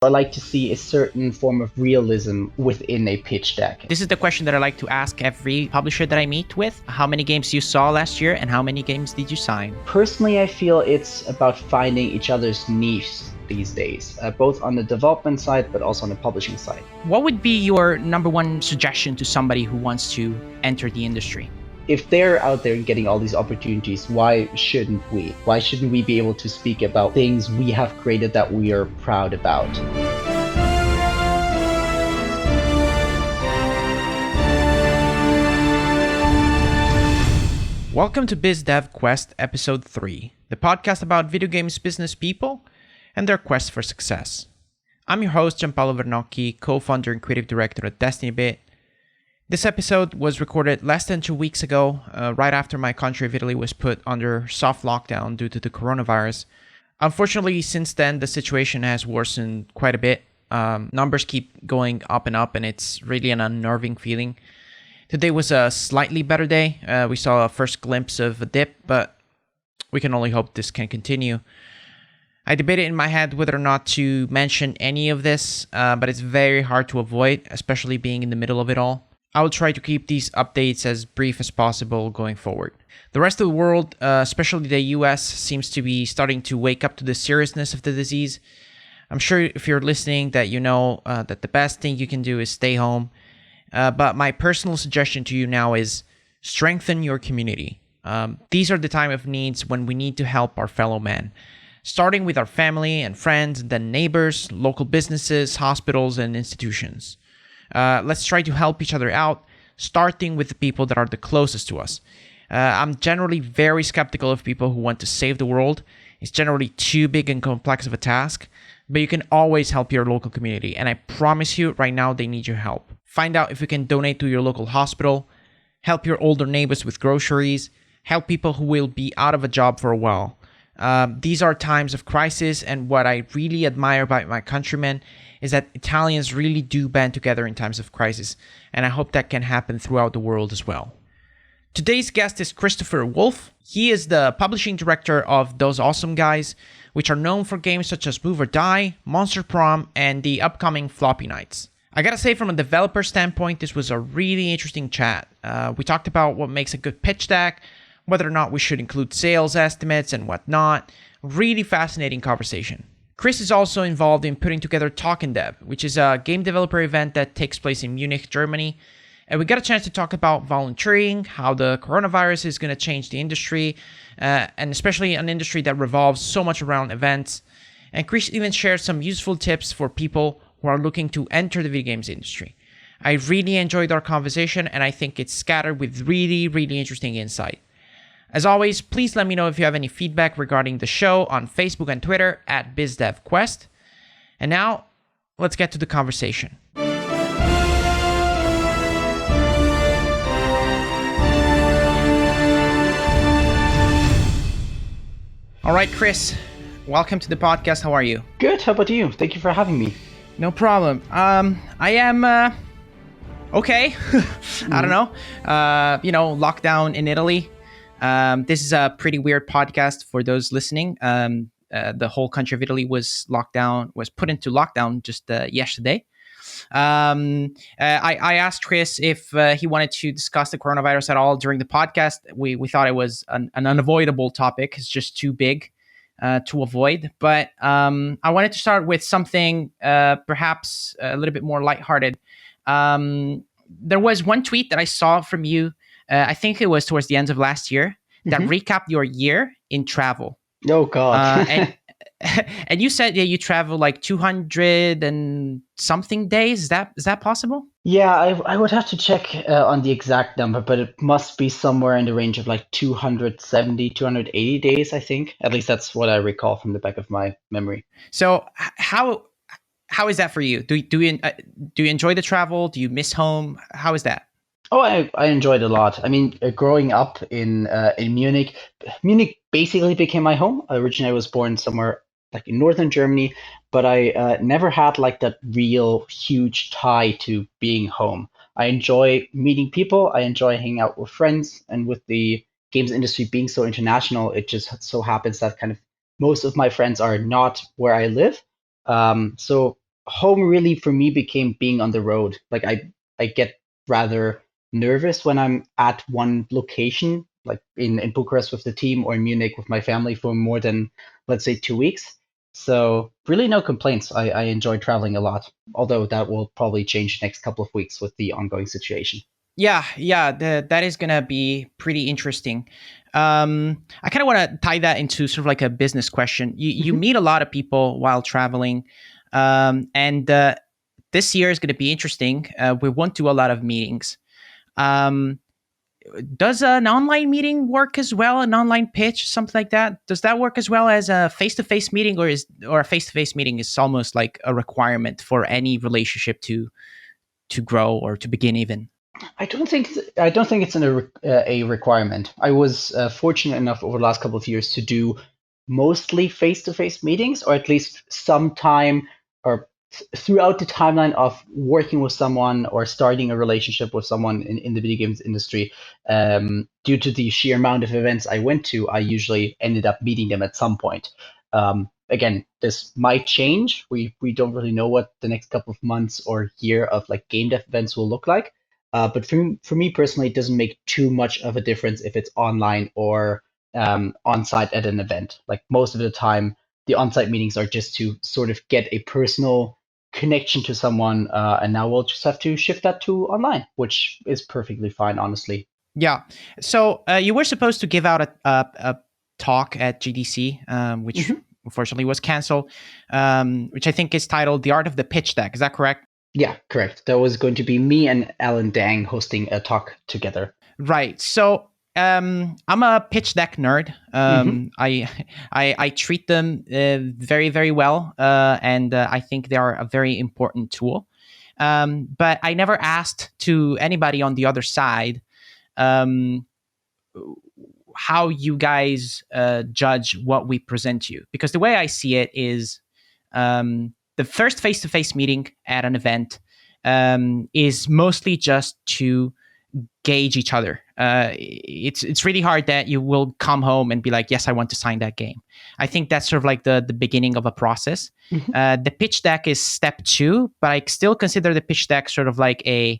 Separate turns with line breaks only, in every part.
I like to see a certain form of realism within a pitch deck.
This is the question that I like to ask every publisher that I meet with. How many games you saw last year and how many games did you sign?
Personally, I feel it's about finding each other's niche these days, both on the development side, but also on the publishing side.
What would be your number one suggestion to somebody who wants to enter the industry?
If they're out there getting all these opportunities, why shouldn't we? Why shouldn't we be able to speak about things we have created that we are proud about?
Welcome to Biz Dev Quest Episode 3, the podcast about video games business people and their quest for success. I'm your host, Gianpaolo Vernocchi, co-founder and creative director at Destiny Bit. This episode was recorded less than 2 weeks ago, right after my country of Italy was put under soft lockdown due to the coronavirus. Unfortunately, since then, the situation has worsened quite a bit. Numbers keep going up, and it's really an unnerving feeling. Today was a slightly better day. We saw a first glimpse of a dip, but we can only hope this can continue. I debated in my head whether or not to mention any of this, but it's very hard to avoid, especially being in the middle of it all. I will try to keep these updates as brief as possible going forward. The rest of the world, especially the US, seems to be starting to wake up to the seriousness of the disease. I'm sure if you're listening that you know that the best thing you can do is stay home. But my personal suggestion to you now is strengthen your community. These are the time of needs when we need to help our fellow man, starting with our family and friends, and then neighbors, local businesses, hospitals, and institutions. Let's try to help each other out, starting with the people that are the closest to us. I'm generally very skeptical of people who want to save the world. It's generally too big and complex of a task, but you can always help your local community, and I promise you right now they need your help. Find out if you can donate to your local hospital, help your older neighbors with groceries, help people who will be out of a job for a while. These are times of crisis, and what I really admire about my countrymen is that Italians really do band together in times of crisis, and I hope that can happen throughout the world as well. Today's guest is Christopher Wulf. He is the publishing director of Those Awesome Guys, which are known for games such as Move or Die, Monster Prom, and the upcoming Floppy Knights. I gotta say, from a developer standpoint, this was a really interesting chat. We talked about what makes a good pitch deck, whether or not we should include sales estimates and whatnot. Really fascinating conversation. Chris is also involved in putting together Talkin' Dev, which is a game developer event that takes place in Munich, Germany. And we got a chance to talk about volunteering, how the coronavirus is going to change the industry, and especially an industry that revolves so much around events. And Chris even shared some useful tips for people who are looking to enter the video games industry. I really enjoyed our conversation, and I think it's scattered with really, really interesting insight. As always, please let me know if you have any feedback regarding the show on Facebook and Twitter at Biz Dev Quest. And now, let's get to the conversation. All right, Chris, welcome to the podcast. How are you?
Good, how about you? Thank you for having me.
No problem. I am okay. I don't know. Lockdown in Italy. This is a pretty weird podcast for those listening. The whole country of Italy was put into lockdown just yesterday. I asked Chris if he wanted to discuss the coronavirus at all during the podcast. We thought it was an unavoidable topic. It's just too big to avoid. But I wanted to start with something perhaps a little bit more lighthearted. There was one tweet that I saw from you. I think it was towards the end of last year that recapped your year in travel.
Oh, God.
And you said you travel like 200 and something days. Is that possible?
Yeah, I would have to check on the exact number, but it must be somewhere in the range of like 270, 280 days, I think. At least that's what I recall from the back of my memory.
So how is that for you? Do you enjoy the travel? Do you miss home? How is that?
Oh, I enjoyed it a lot. I mean, growing up in Munich basically became my home. Originally, I was born somewhere like in northern Germany, but I never had like that real huge tie to being home. I enjoy meeting people. I enjoy hanging out with friends, and with the games industry being so international, it just so happens that kind of most of my friends are not where I live. So home really for me became being on the road. Like I get rather nervous when I'm at one location, like in Bucharest with the team or in Munich with my family for more than, let's say, 2 weeks. So really no complaints. I enjoy traveling a lot, although that will probably change next couple of weeks with the ongoing situation.
Yeah, that is gonna be pretty interesting. I kind of want to tie that into sort of like a business question. You
Mhm.
meet a lot of people while traveling, and this year is going to be interesting. We won't do a lot of meetings. Um, does an online meeting work as well? An online pitch, something like that? Does that work as well as a face-to-face meeting, or a face-to-face meeting is almost like a requirement for any relationship to grow or to begin even?
I don't think it's a requirement. I was fortunate enough over the last couple of years to do mostly face-to-face meetings, or at least some time or throughout the timeline of working with someone or starting a relationship with someone in the video games industry. Due to the sheer amount of events I went to, I usually ended up meeting them at some point. Again, this might change. We don't really know what the next couple of months or year of like game dev events will look like. But for me personally, it doesn't make too much of a difference if it's online or on site at an event. Like most of the time, the on site meetings are just to sort of get a personal connection to someone. And now we'll just have to shift that to online, which is perfectly fine, honestly.
Yeah. So you were supposed to give out a talk at GDC, which
Hmm.
unfortunately was canceled, which I think is titled "The Art of the Pitch Deck." Is that correct?
Yeah, correct. That was going to be me and Alan Dang hosting a talk together.
Right. So I'm a pitch deck nerd.
Hmm.
I treat them very very well, and I think they are a very important tool. But I never asked to anybody on the other side um, how you guys judge what we present to you, because the way I see it is the first face-to-face meeting at an event is mostly just to gauge each other. It's really hard that you will come home and be like, yes, I want to sign that game. I think that's sort of like the beginning of a process.
Hmm.
The pitch deck is step two, but I still consider the pitch deck sort of like a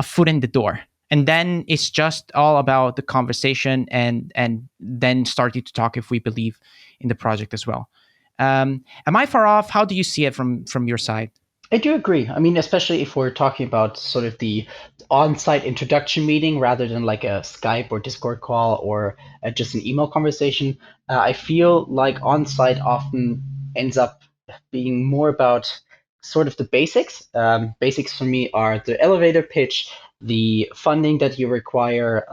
foot in the door. And then it's just all about the conversation and then starting to talk if we believe in the project as well. Am I far off? How do you see it from your side?
I do agree. I mean, especially if we're talking about sort of the on-site introduction meeting rather than like a Skype or Discord call or just an email conversation. I feel like on-site often ends up being more about sort of the basics. Basics for me are the elevator pitch, the funding that you require,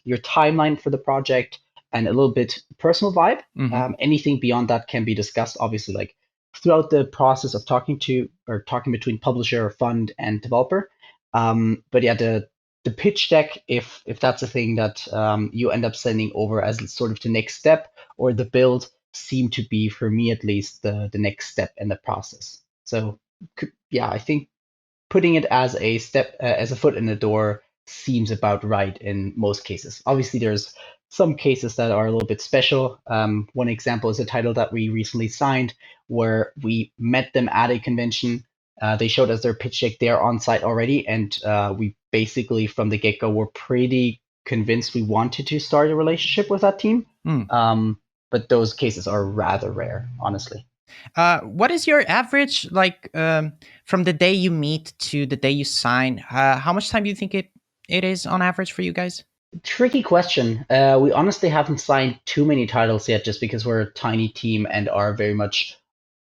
your timeline for the project, and a little bit personal vibe.
Mm-hmm.
Anything beyond that can be discussed, obviously, like throughout the process of talking to or talking between publisher, fund, and developer. But yeah, the pitch deck, if that's a thing that you end up sending over as sort of the next step, or the build, seem to be for me at least the next step in the process. So yeah, I think putting it as a step as a foot in the door seems about right in most cases. Obviously, there's some cases that are a little bit special. One example is a title that we recently signed where we met them at a convention. They showed us their pitch deck there on site already, and we basically from the get go were pretty convinced we wanted to start a relationship with that team.
Mm.
But those cases are rather rare, honestly.
What is your average like from the day you meet to the day you sign? How much time do you think it is on average for you guys?
Tricky question. We honestly haven't signed too many titles yet just because we're a tiny team and are very much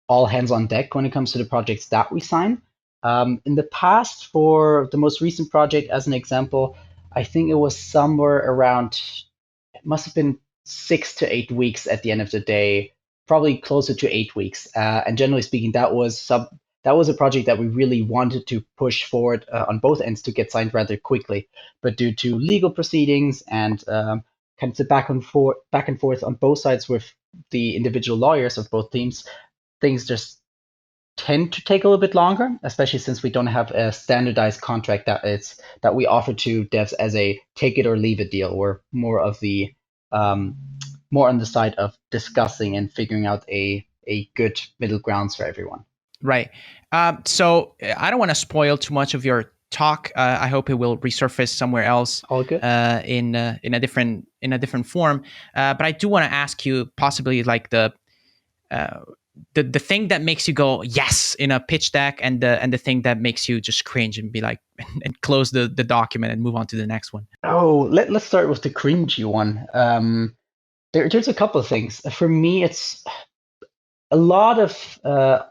all hands on deck when it comes to the projects that we sign. In the past, for the most recent project, as an example, I think it was somewhere around, it must have been 6 to 8 weeks at the end of the day, probably closer to 8 weeks. And generally speaking, that was a project that we really wanted to push forward on both ends to get signed rather quickly, but due to legal proceedings and kind of the back and forth on both sides with the individual lawyers of both teams, things just tend to take a little bit longer, especially since we don't have a standardized contract that we offer to devs as a take it or leave it deal. We're more of the um, more on the side of discussing and figuring out a good middle grounds for everyone.
Right. So I don't want to spoil too much of your talk. I hope it will resurface somewhere else
All good.
in a different form. But I do want to ask you possibly like uh, the thing that makes you go yes in a pitch deck, and the thing that makes you just cringe and be like and close the document and move on to the next one.
Oh, let's start with the cringy one. There's a couple of things. For me, it's a lot of uh,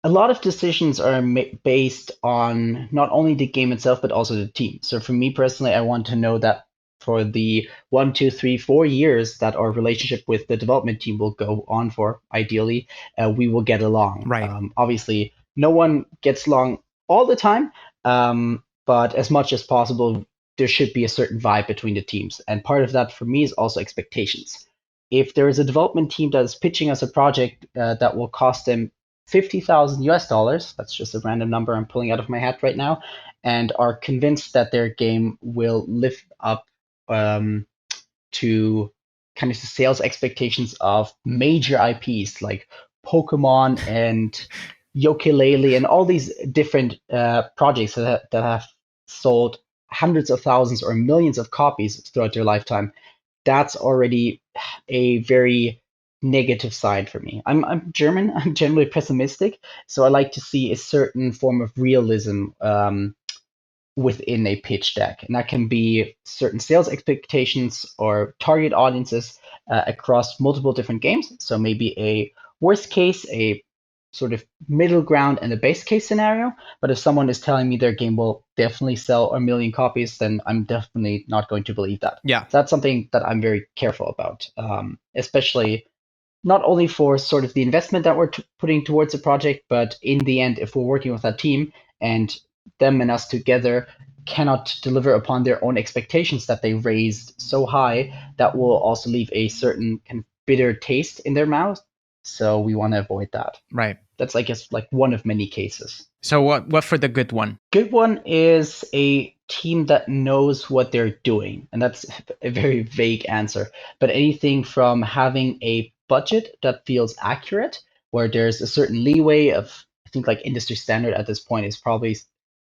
a lot of decisions are based on not only the game itself but also the team. So for me personally, I want to know that for the 1, 2, 3, 4 years that our relationship with the development team will go on for, ideally, we will get along.
Right.
Obviously, no one gets along all the time, but as much as possible, there should be a certain vibe between the teams. And part of that for me is also expectations. If there is a development team that is pitching us a project that will cost them 50,000 US dollars, that's just a random number I'm pulling out of my hat right now, and are convinced that their game will live up to kind of the sales expectations of major IPs like Pokemon and Yooka-Laylee and all these different projects that have sold hundreds of thousands or millions of copies throughout their lifetime. That's already a very negative side for me. I'm German. I'm generally pessimistic, so I like to see a certain form of realism within a pitch deck, and that can be certain sales expectations or target audiences across multiple different games. So maybe a worst case, a sort of middle ground, and a base case scenario. But if someone is telling me their game will definitely sell a million copies, then I'm definitely not going to believe that.
Yeah.
So that's something that I'm very careful about, especially not only for sort of the investment that we're putting towards a project, but in the end, if we're working with that team and them and us together cannot deliver upon their own expectations that they raised so high, that will also leave a certain kind of bitter taste in their mouth. So we want to avoid that.
Right.
That's, I guess, like one of many cases.
So what for the good one?
Good one is a team that knows what they're doing. And that's a very vague answer. But anything from having a budget that feels accurate, where there's a certain leeway of, I think like industry standard at this point is probably,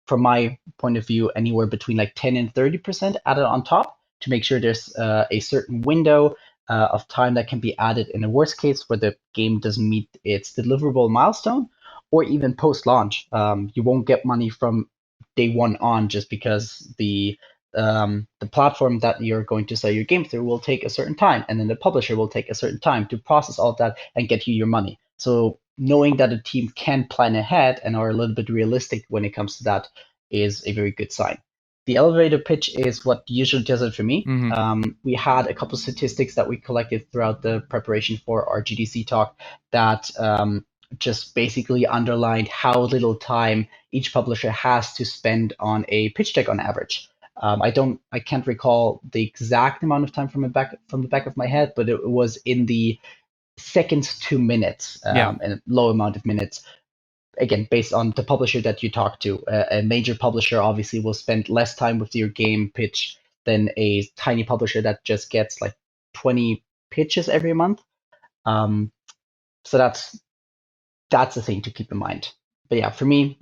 from my point of view, anywhere between like 10 and 30% added on top to make sure there's a certain window of time that can be added in a worst case where the game doesn't meet its deliverable milestone, or even post-launch. You won't get money from day one on just because the platform that you're going to sell your game through will take a certain time, and then the publisher will take a certain time to process all of that and get you your money. So knowing that a team can plan ahead and are a little bit realistic when it comes to that is a very good sign. The elevator pitch is what usually does it for me.
Mm-hmm.
We had a couple of statistics that we collected throughout the preparation for our GDC talk that just basically underlined how little time each publisher has to spend on a pitch deck on average. I can't recall the exact amount of time from the back of my head, but it was in the seconds to minutes, and a low amount of minutes. Again, based on the publisher that you talk to, a major publisher obviously will spend less time with your game pitch than a tiny publisher that just gets like 20 pitches every month. So that's the thing to keep in mind. But yeah, for me,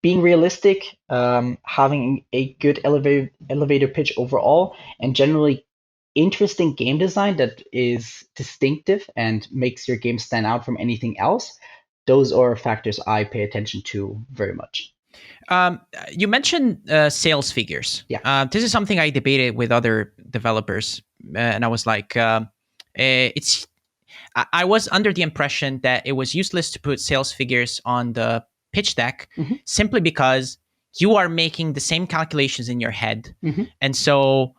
being realistic, having a good elevator pitch overall, and generally interesting game design that is distinctive and makes your game stand out from anything else, those are factors I pay attention to very much.
You mentioned sales figures.
Yeah.
This is something I debated with other developers, and I was like, it's. I was under the impression that it was useless to put sales figures on the pitch deck, simply because you are making the same calculations in your head, and so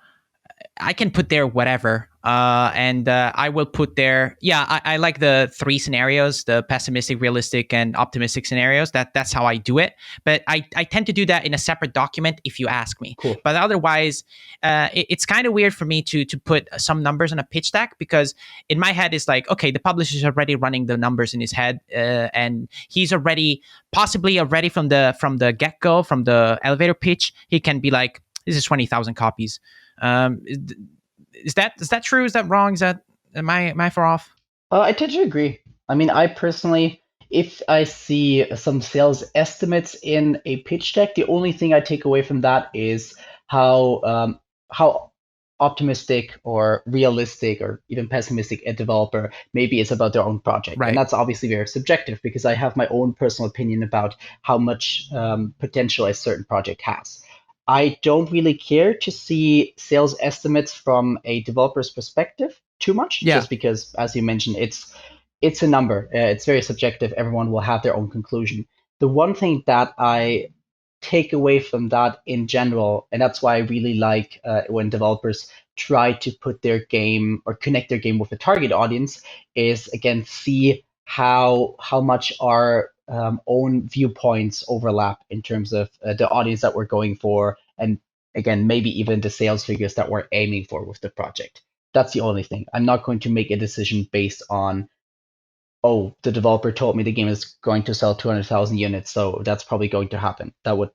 I can put there whatever. And I will put there, I like the three scenarios, the pessimistic, realistic, and optimistic scenarios. That's how I do it. But I tend to do that in a separate document if you ask me.
Cool.
But otherwise, it's kind of weird for me to put some numbers on a pitch deck, because in my head, it's like, okay, the publisher's already running the numbers in his head, and he's possibly already from the get-go, from the elevator pitch, he can be like, this is 20,000 copies. Is that true? Is that wrong? Am I far off?
I tend to agree. I mean, I personally, if I see some sales estimates in a pitch deck, the only thing I take away from that is how optimistic or realistic or even pessimistic a developer maybe is about their own project. And
Right.
that's obviously very subjective because I have my own personal opinion about how much potential a certain project has. I don't really care to see sales estimates from a developer's perspective too much,
Yeah.
just because, as you mentioned, it's a number. It's very subjective. Everyone will have their own conclusion. The one thing that I take away from that in general, and that's why I really like when developers try to put their game or connect their game with a target audience, is again see how much our own viewpoints overlap in terms of the audience that we're going for, and again maybe even the sales figures that we're aiming for with the project. That's the only thing. I'm not going to make a decision based on, oh, the developer told me the game is going to sell 200,000 units, so that's probably going to happen. That would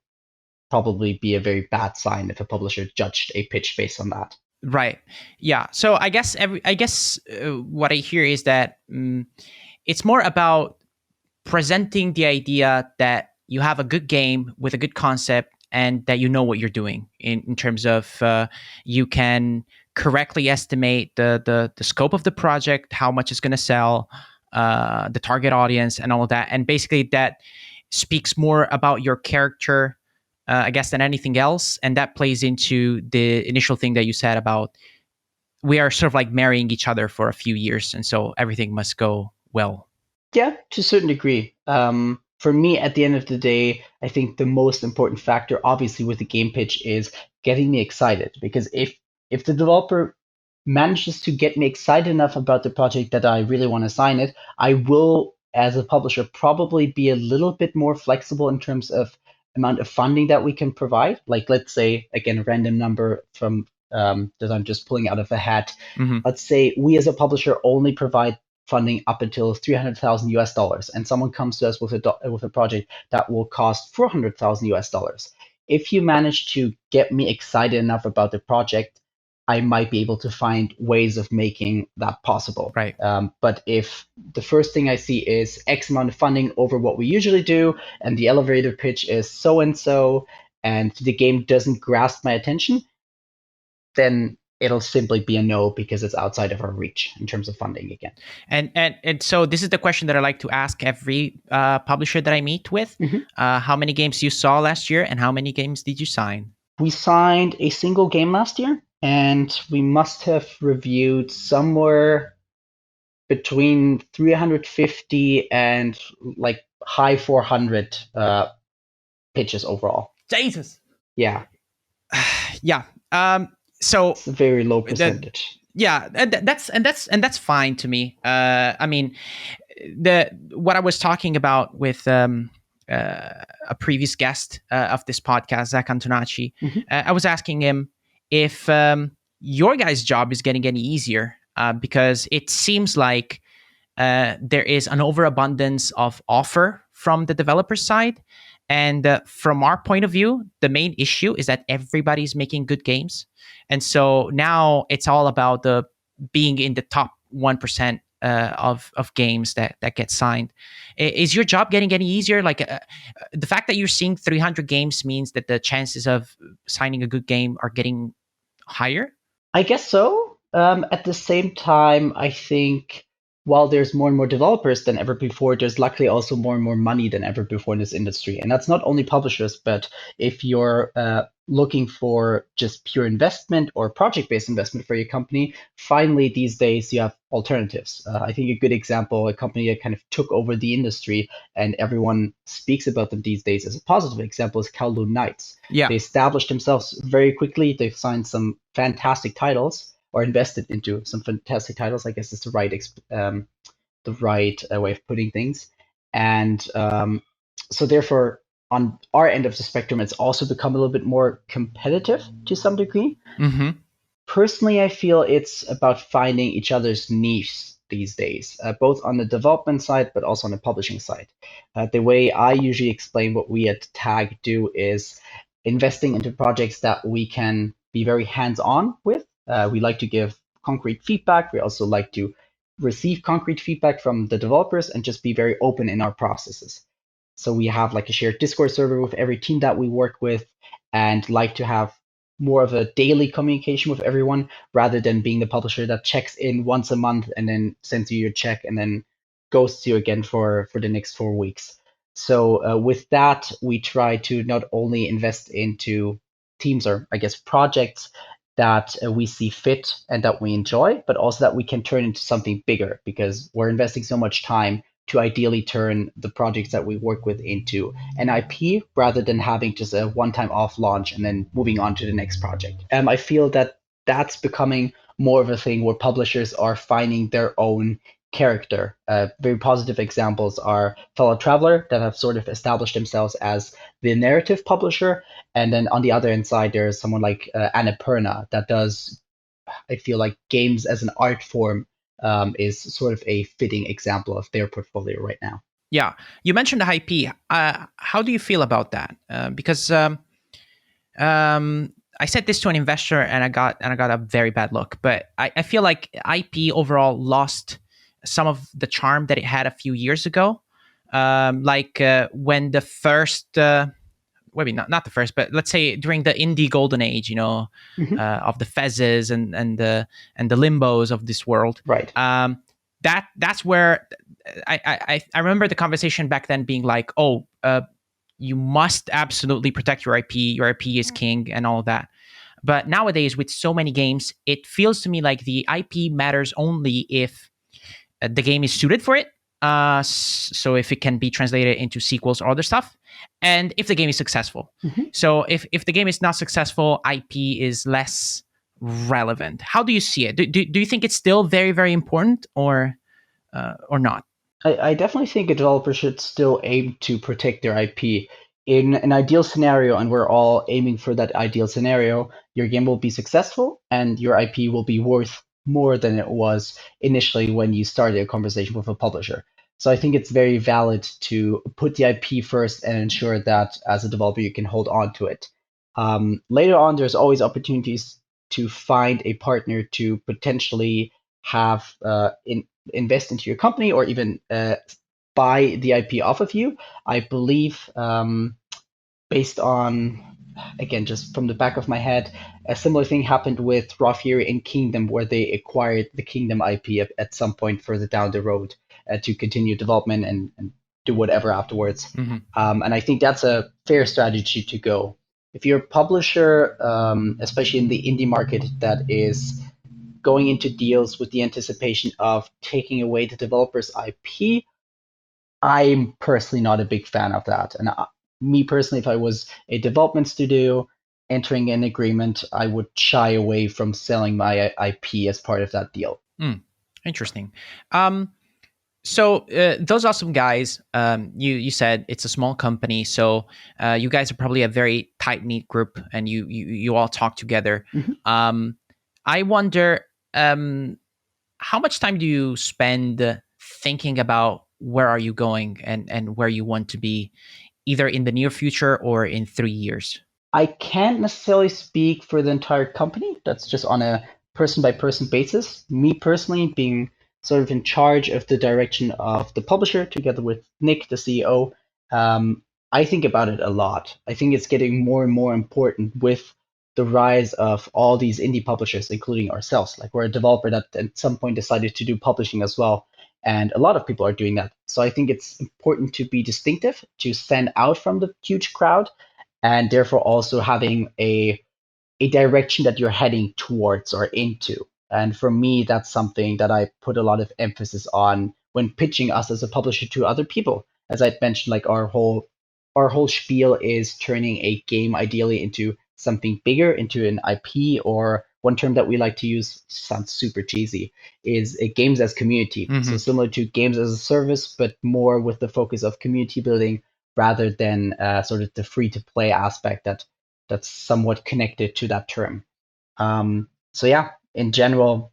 probably be a very bad sign if a publisher judged a pitch based on that.
Right. Yeah. So I guess what I hear is that it's more about presenting the idea that you have a good game with a good concept and that you know what you're doing in terms of you can correctly estimate the scope of the project, how much it's going to sell, the target audience, and all of that. And basically, that speaks more about your character, I guess, than anything else. And that plays into the initial thing that you said about we are sort of like marrying each other for a few years, and so everything must go well.
Yeah, to a certain degree. For me, at the end of the day, I think the most important factor, obviously, with the game pitch is getting me excited. Because if the developer manages to get me excited enough about the project that I really want to sign it, I will, as a publisher, probably be a little bit more flexible in terms of amount of funding that we can provide. Like, let's say, again, a random number from that I'm just pulling out of a hat.
Mm-hmm.
Let's say we as a publisher only provide funding up until 300,000 US dollars, and someone comes to us with a project that will cost 400,000 US dollars. If you manage to get me excited enough about the project, I might be able to find ways of making that possible.
Right.
But if the first thing I see is X amount of funding over what we usually do, and the elevator pitch is so and so, and the game doesn't grasp my attention, then it'll simply be a no because it's outside of our reach in terms of funding again.
And so this is the question that I like to ask every publisher that I meet with.
Mm-hmm.
How many games you saw last year, and how many games did you sign?
We signed a single game last year, and we must have reviewed somewhere between 350 and like high 400 pitches overall.
Jesus.
Yeah.
Yeah. So
it's a very low percentage.
Yeah, and that's fine to me. I mean, what I was talking about with a previous guest of this podcast, Zach Antonacci,
mm-hmm.
I was asking him if your guys' job is getting any easier because it seems like there is an overabundance of offer from the developer side. And from our point of view, the main issue is that everybody's making good games. And so now it's all about the being in the top 1% of games that get signed. Is your job getting any easier? Like the fact that you're seeing 300 games means that the chances of signing a good game are getting higher?
I guess so. At the same time, I think while there's more and more developers than ever before, there's luckily also more and more money than ever before in this industry. And that's not only publishers, but if you're looking for just pure investment or project-based investment for your company, finally these days you have alternatives. I think a good example, a company that kind of took over the industry and everyone speaks about them these days as a positive example is Floppy Knights.
Yeah.
They established themselves very quickly. They've signed some fantastic titles, or invested into some fantastic titles, I guess is the right way of putting things. And so therefore, on our end of the spectrum, it's also become a little bit more competitive to some degree.
Mm-hmm.
Personally, I feel it's about finding each other's niche these days, both on the development side, but also on the publishing side. The way I usually explain what we at TAG do is investing into projects that we can be very hands-on with. We like to give concrete feedback. We also like to receive concrete feedback from the developers and just be very open in our processes. So we have like a shared Discord server with every team that we work with, and like to have more of a daily communication with everyone rather than being the publisher that checks in once a month and then sends you your check and then ghosts you again for the next 4 weeks. So with that, we try to not only invest into teams or I guess projects that we see fit and that we enjoy, but also that we can turn into something bigger because we're investing so much time to ideally turn the projects that we work with into an IP rather than having just a one-time off launch and then moving on to the next project. I feel that that's becoming more of a thing where publishers are finding their own character. Very positive examples are Fellow Traveler that have sort of established themselves as the narrative publisher, and then on the other end side, there's someone like Annapurna that does, I feel like games as an art form is sort of a fitting example of their portfolio right now.
Yeah, you mentioned the IP. How do you feel about that? Because I said this to an investor, and I got a very bad look. But I feel like IP overall lost some of the charm that it had a few years ago. When the first, maybe not the first, but let's say during the indie golden age,
Mhm.
of the Fezzes and the Limbos of this world.
Right.
That's where I remember the conversation back then being like, oh, you must absolutely protect your IP. Your IP is king and all of that. But nowadays, with so many games, it feels to me like the IP matters only if the game is suited for it. So if it can be translated into sequels or other stuff, and if the game is successful.
Mhm.
So if the game is not successful, IP is less relevant. How do you see it? Do you think it's still very, very important or not?
I definitely think a developer should still aim to protect their IP. In an ideal scenario, and we're all aiming for that ideal scenario, your game will be successful and your IP will be worth more than it was initially when you started a conversation with a publisher. So I think it's very valid to put the IP first and ensure that as a developer you can hold on to it. Later on, there's always opportunities to find a partner to potentially have invest into your company or even buy the IP off of you. I believe, based on, again, just from the back of my head, a similar thing happened with Raw Fury and Kingdom, where they acquired the Kingdom IP at some point further down the road to continue development and do whatever afterwards.
Mm-hmm.
And I think that's a fair strategy to go. If you're a publisher, especially in the indie market, that is going into deals with the anticipation of taking away the developer's IP, I'm personally not a big fan of that. And me personally, if I was a development studio entering an agreement, I would shy away from selling my IP as part of that deal.
Interesting. So those awesome guys, you said it's a small company, so you guys are probably a very tight knit group, and you all talk together.
Mhm.
I wonder, how much time do you spend thinking about where are you going and where you want to be, either in the near future or in 3 years?
I can't necessarily speak for the entire company. That's just on a person by person basis. Me personally, being sort of in charge of the direction of the publisher together with Nick, the CEO, I think about it a lot. I think it's getting more and more important with the rise of all these indie publishers, including ourselves. Like we're a developer that at some point decided to do publishing as well. And a lot of people are doing that. So I think it's important to be distinctive, to stand out from the huge crowd, and therefore also having a direction that you're heading towards or into. And for me, that's something that I put a lot of emphasis on when pitching us as a publisher to other people. As I mentioned, like our whole spiel is turning a game ideally into something bigger, into an IP, or one term that we like to use, sounds super cheesy, is a games as community.
Mm-hmm.
So similar to games as a service, but more with the focus of community building rather than sort of the free to play aspect that's somewhat connected to that term. So yeah, in general,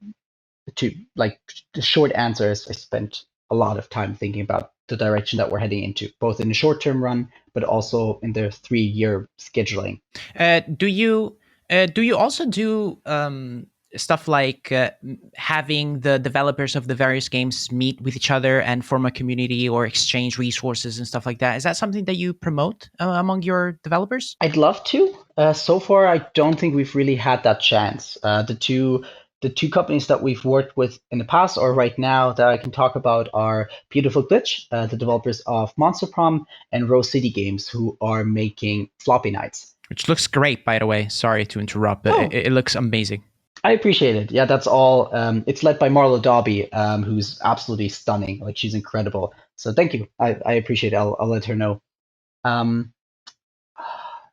to like the short answer is I spent a lot of time thinking about the direction that we're heading into, both in the short term run, but also in the 3 year scheduling.
Do you also do stuff like having the developers of the various games meet with each other and form a community or exchange resources and stuff like that. Is that something that you promote among your developers?
I'd love to. So far, I don't think we've really had that chance. The two companies that we've worked with in the past or right now that I can talk about are Beautiful Glitch, the developers of Monster Prom, and Rose City Games, who are making Floppy Knights.
Which looks great, by the way. Sorry to interrupt, but
Oh,
it looks amazing.
I appreciate it. Yeah, that's all. It's led by Marlo Dobby, who's absolutely stunning. Like, she's incredible. So thank you. I appreciate it. I'll let her know. Um,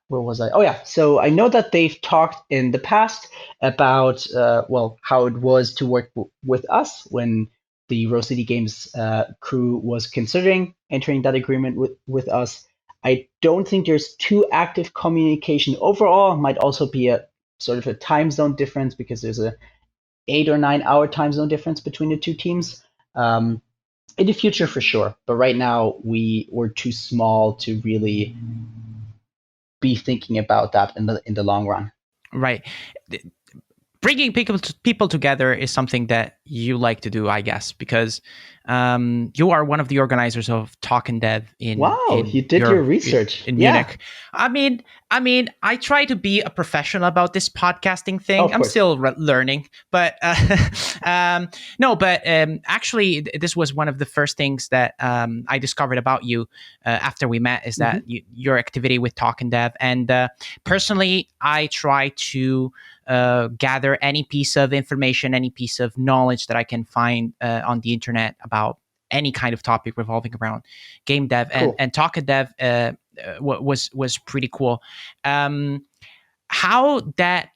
where was I? Oh yeah. So I know that they've talked in the past about how it was to work with us when the Rose City Games crew was considering entering that agreement with us. I don't think there's too active communication overall. Might also be a sort of a time zone difference because there's a 8 or 9 hour time zone difference between the two teams. In the future, for sure, but right now we're too small to really be thinking about that in the long run.
Right. Bringing people together is something that you like to do, I guess, because you are one of the organizers of Talk and Dev
Wow, you did your research.
in
Yeah.
Munich. I try to be a professional about this podcasting thing.
Oh, of
I'm
course.
still learning, but no. But actually, this was one of the first things that I discovered about you after we met. Is that your activity with Talk and Dev, and personally, I try to gather any piece of information, any piece of knowledge that I can find on the internet about any kind of topic revolving around game dev.
Cool.
And Talk and Dev was pretty cool. How that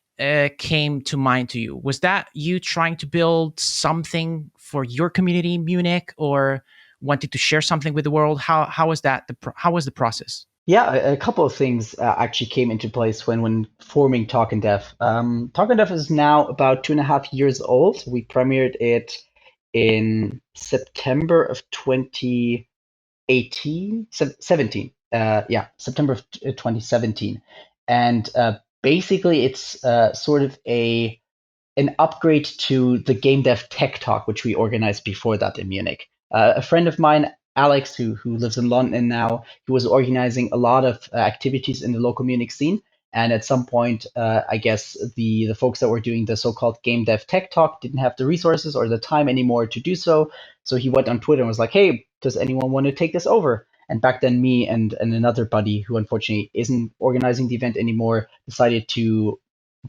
came to mind to you? Was that you trying to build something for your community in Munich, or wanted to share something with the world? How was that? How was the process?
Yeah, a couple of things actually came into place when forming Talk and Dev. Talk and Dev is now about 2.5 years old. We premiered it in September of 2018, 17. Yeah, September of 2017. And basically, it's sort of an upgrade to the Game Dev Tech Talk, which we organized before that in Munich. A friend of mine, Alex, who lives in London now, he was organizing a lot of activities in the local Munich scene. And at some point, I guess the folks that were doing the so-called Game Dev Tech Talk didn't have the resources or the time anymore to do so. So he went on Twitter and was like, "Hey, does anyone want to take this over?" And back then, me and another buddy, who unfortunately isn't organizing the event anymore, decided to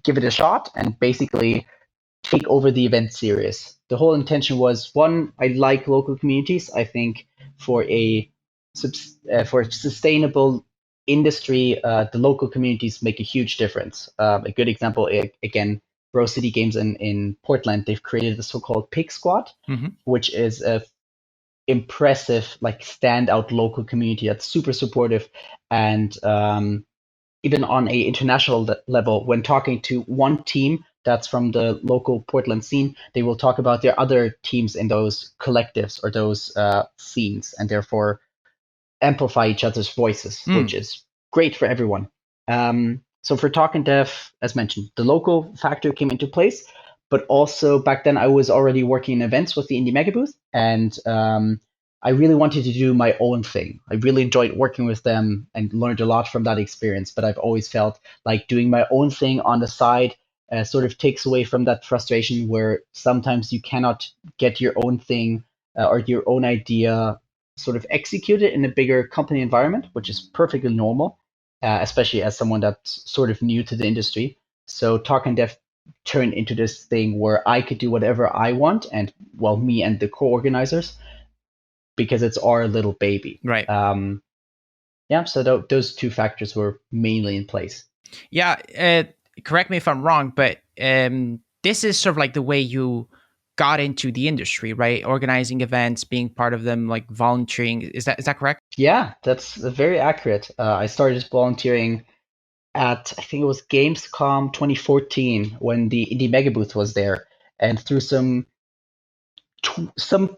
give it a shot and basically take over the event series. The whole intention was, one, I like local communities. I think for for a sustainable industry, the local communities make a huge difference. A good example, again, Rose City Games in Portland, they've created the so-called Pig Squad, which is a impressive, like, standout local community that's super supportive. And even on a international level, when talking to one team that's from the local Portland scene, they will talk about their other teams in those collectives or those scenes, and therefore amplify each other's voices, which is great for everyone. So for Talk and Dev, as mentioned, the local factor came into place, but also back then I was already working in events with the Indie MEGABOOTH, and I really wanted to do my own thing. I really enjoyed working with them and learned a lot from that experience, but I've always felt like doing my own thing on the side sort of takes away from that frustration where sometimes you cannot get your own thing or your own idea sort of executed in a bigger company environment, which is perfectly normal, especially as someone that's sort of new to the industry. So Talk and Dev turned into this thing where I could do whatever I want, and well, me and the co-organizers, because it's our little baby.
Right.
Yeah, so those two factors were mainly in place.
Yeah, correct me if I'm wrong, but this is sort of like the way you got into the industry, right? Organizing events, being part of them, like volunteering. Is that correct?
Yeah, that's very accurate. I started volunteering at, I think it was Gamescom 2014 when the Indie MEGABOOTH was there, and through some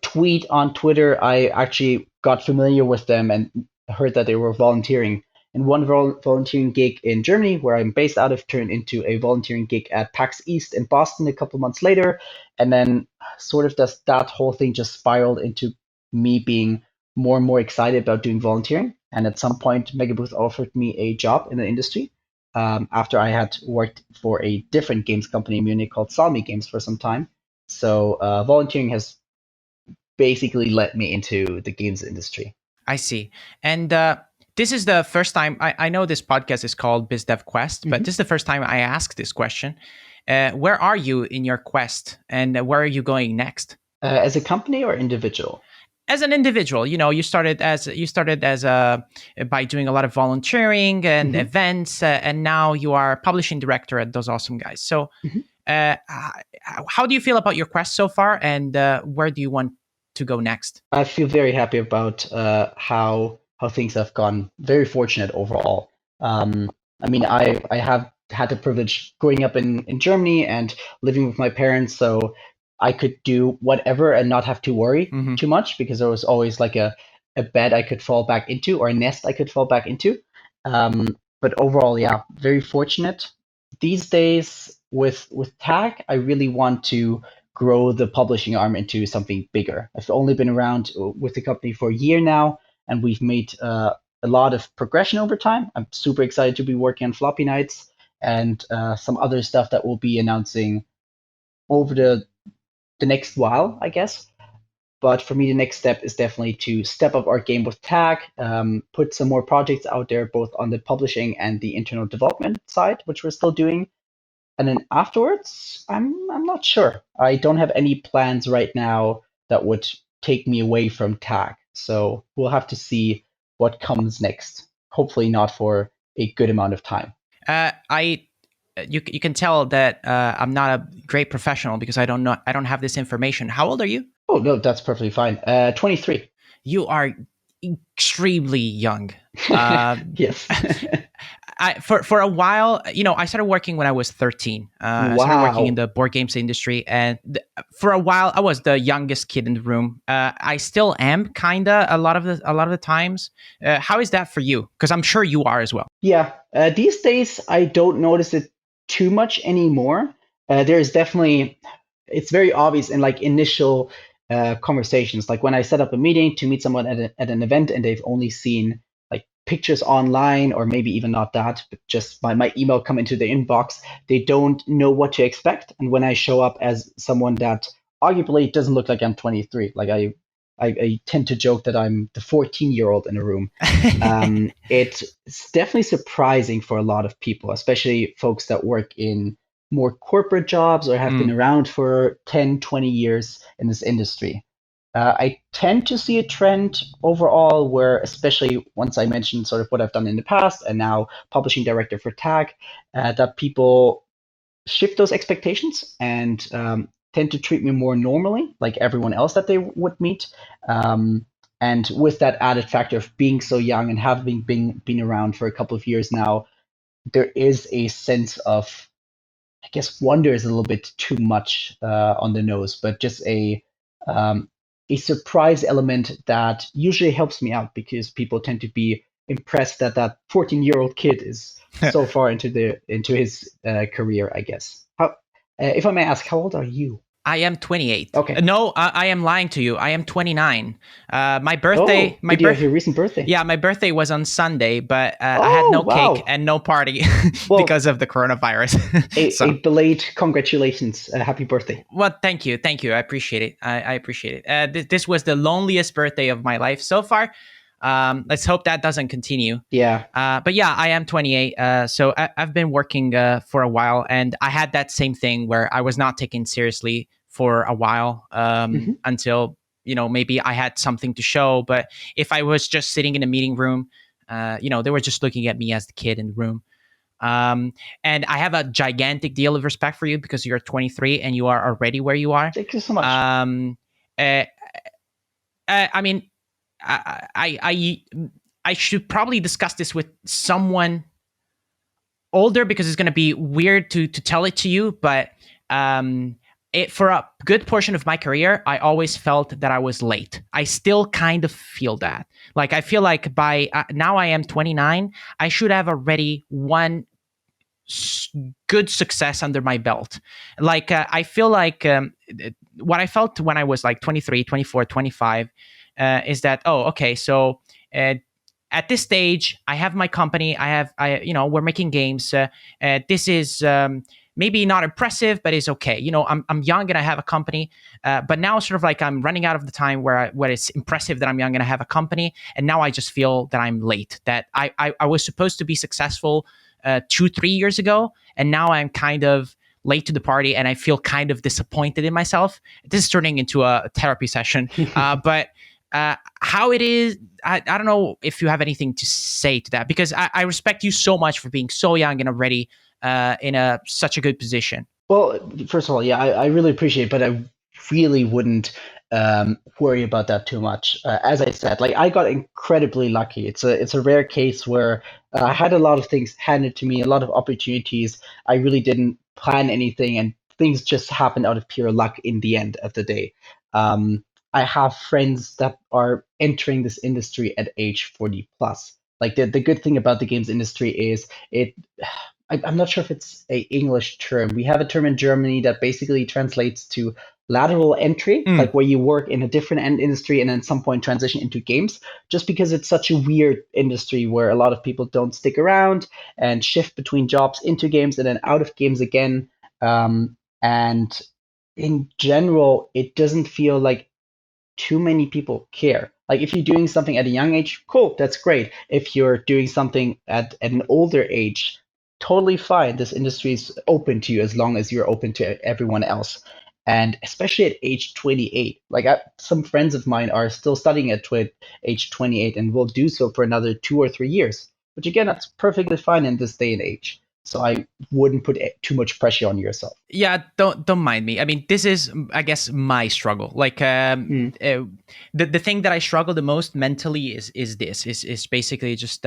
tweet on Twitter, I actually got familiar with them and heard that they were volunteering. and one volunteering gig in Germany, where I'm based out of, turned into a volunteering gig at PAX East in Boston a couple months later. And then sort of that whole thing just spiraled into me being more and more excited about doing volunteering. And at some point, Megabooth offered me a job in the industry after I had worked for a different games company in Munich called Salmi Games for some time. So volunteering has basically led me into the games industry.
I see. And this is the first time I know this podcast is called Biz Dev Quest, but this is the first time I ask this question. Where are you in your quest, and where are you going next?
As a company or individual?
As an individual, you started as by doing a lot of volunteering and events, and now you are publishing director at Those Awesome Guys. So, how do you feel about your quest so far, and where do you want to go next?
I feel very happy about how things have gone. Very fortunate overall. I mean, I have had the privilege growing up in Germany and living with my parents, so I could do whatever and not have to worry too much because there was always like a bed I could fall back into or a nest I could fall back into. But overall, yeah, very fortunate. These days with TAG, I really want to grow the publishing arm into something bigger. I've only been around with the company for a year now, and we've made a lot of progression over time. I'm super excited to be working on Floppy Knights and some other stuff that we'll be announcing over the next while, I guess. But for me, the next step is definitely to step up our game with TAG, put some more projects out there, both on the publishing and the internal development side, which we're still doing. And then afterwards, I'm not sure. I don't have any plans right now that would take me away from TAG. So we'll have to see what comes next. Hopefully not for a good amount of time.
You can tell that I'm not a great professional because I don't have this information. How old are you?
Oh no, that's perfectly fine. 23.
You are extremely young.
Yes.
For a while, I started working when I was 13. I started working in the board games industry, and for a while, I was the youngest kid in the room. I still am, kinda, a lot of the times. How is that for you? Because I'm sure you are as well.
Yeah. These days, I don't notice it too much anymore. There's definitely, it's very obvious in like initial conversations, like when I set up a meeting to meet someone at an event and they've only seen like pictures online, or maybe even not that, but just my email come into the inbox, they don't know what to expect. And when I show up as someone that arguably doesn't look like I'm 23, like I tend to joke that I'm the 14-year-old in a room. It's definitely surprising for a lot of people, especially folks that work in more corporate jobs or have been around for 10, 20 years in this industry. I tend to see a trend overall where, especially once I mentioned sort of what I've done in the past and now publishing director for TAG, that people shift those expectations and tend to treat me more normally, like everyone else that they would meet. And with that added factor of being so young and having been around for a couple of years now, there is a sense of, I guess, wonder is a little bit too much on the nose, but just a surprise element that usually helps me out because people tend to be impressed that 14-year-old kid is so far into his career, I guess. If I may ask, how old are you?
I am 28.
Okay.
No, I am lying to you. I am 29. My birthday.
Did you have your recent birthday?
Yeah, my birthday was on Sunday, but I had no cake and no party because of the coronavirus.
A belated congratulations. Happy birthday.
Well, thank you. I appreciate it. I appreciate it. This was the loneliest birthday of my life so far. Let's hope that doesn't continue.
Yeah.
But yeah, I am 28. So I've been working for a while, and I had that same thing where I was not taken seriously for a while until, maybe I had something to show. But if I was just sitting in a meeting room, they were just looking at me as the kid in the room. And I have a gigantic deal of respect for you because you're 23 and you are already where you are.
Thank you so much.
I mean, I should probably discuss this with someone older because it's going to be weird to tell it to you. But for a good portion of my career, I always felt that I was late. I still kind of feel that. Like, I feel like by now I am 29, I should have already one good success under my belt. Like, I feel like what I felt when I was like 23, 24, 25 is that, oh, okay, so at this stage, I have my company. We're making games. This is maybe not impressive, but it's okay. I'm young and I have a company. But now, sort of like, I'm running out of the time where it's impressive that I'm young and I have a company. And now I just feel that I'm late. That I was supposed to be successful 2-3 years ago, and now I'm kind of late to the party, and I feel kind of disappointed in myself. This is turning into a therapy session, but. How it is, I don't know if you have anything to say to that, because I respect you so much for being so young and already in such a good position.
Well, first of all, yeah, I really appreciate it, but I really wouldn't worry about that too much. As I said, like, I got incredibly lucky. It's a rare case where I had a lot of things handed to me, a lot of opportunities. I really didn't plan anything, and things just happened out of pure luck in the end of the day. I have friends that are entering this industry at age 40 plus. Like, the good thing about the games industry is I'm not sure if it's a English term. We have a term in Germany that basically translates to lateral entry, like where you work in a different end industry and then at some point transition into games, just because it's such a weird industry where a lot of people don't stick around and shift between jobs into games and then out of games again. And in general, it doesn't feel like too many people care. Like, if you're doing something at a young age, cool, that's great. If you're doing something at an older age, totally fine. This industry is open to you as long as you're open to everyone else. And especially at age 28, like, some friends of mine are still studying at age 28 and will do so for another 2 or 3 years, which again, that's perfectly fine in this day and age. So I wouldn't put too much pressure on yourself.
Yeah, don't mind me. I mean, this is, I guess, my struggle. Like, the thing that I struggle the most mentally is basically just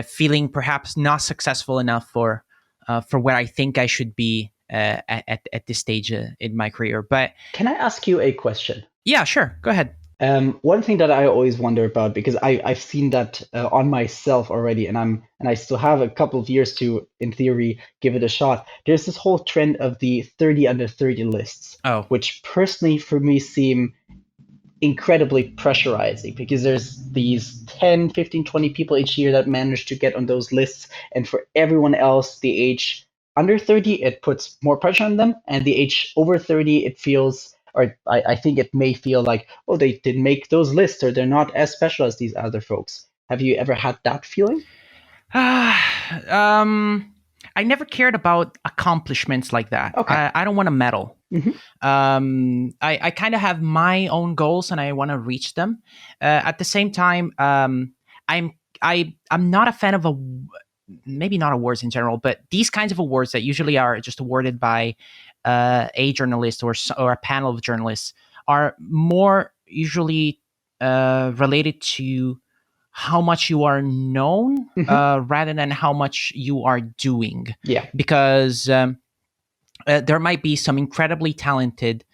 feeling perhaps not successful enough for where I think I should be at this stage in my career. But
can I ask you a question?
Yeah, sure. Go ahead.
One thing that I always wonder about, because I've seen that on myself already, and I still have a couple of years to, in theory, give it a shot. There's this whole trend of the 30 under 30 lists, which personally for me seem incredibly pressurizing, because there's these 10, 15, 20 people each year that manage to get on those lists, and for everyone else, the age under 30, it puts more pressure on them, and the age over 30, it feels, or I think it may feel like, oh, they didn't make those lists, or they're not as special as these other folks. Have you ever had that feeling?
I never cared about accomplishments like that.
Okay.
I don't want to medal.
Mm-hmm.
I kind of have my own goals and I want to reach them. At the same time, I'm not a fan of maybe not awards in general, but these kinds of awards that usually are just awarded by a journalist or a panel of journalists are more usually related to how much you are known rather than how much you are doing.
Yeah.
Because there might be some incredibly talented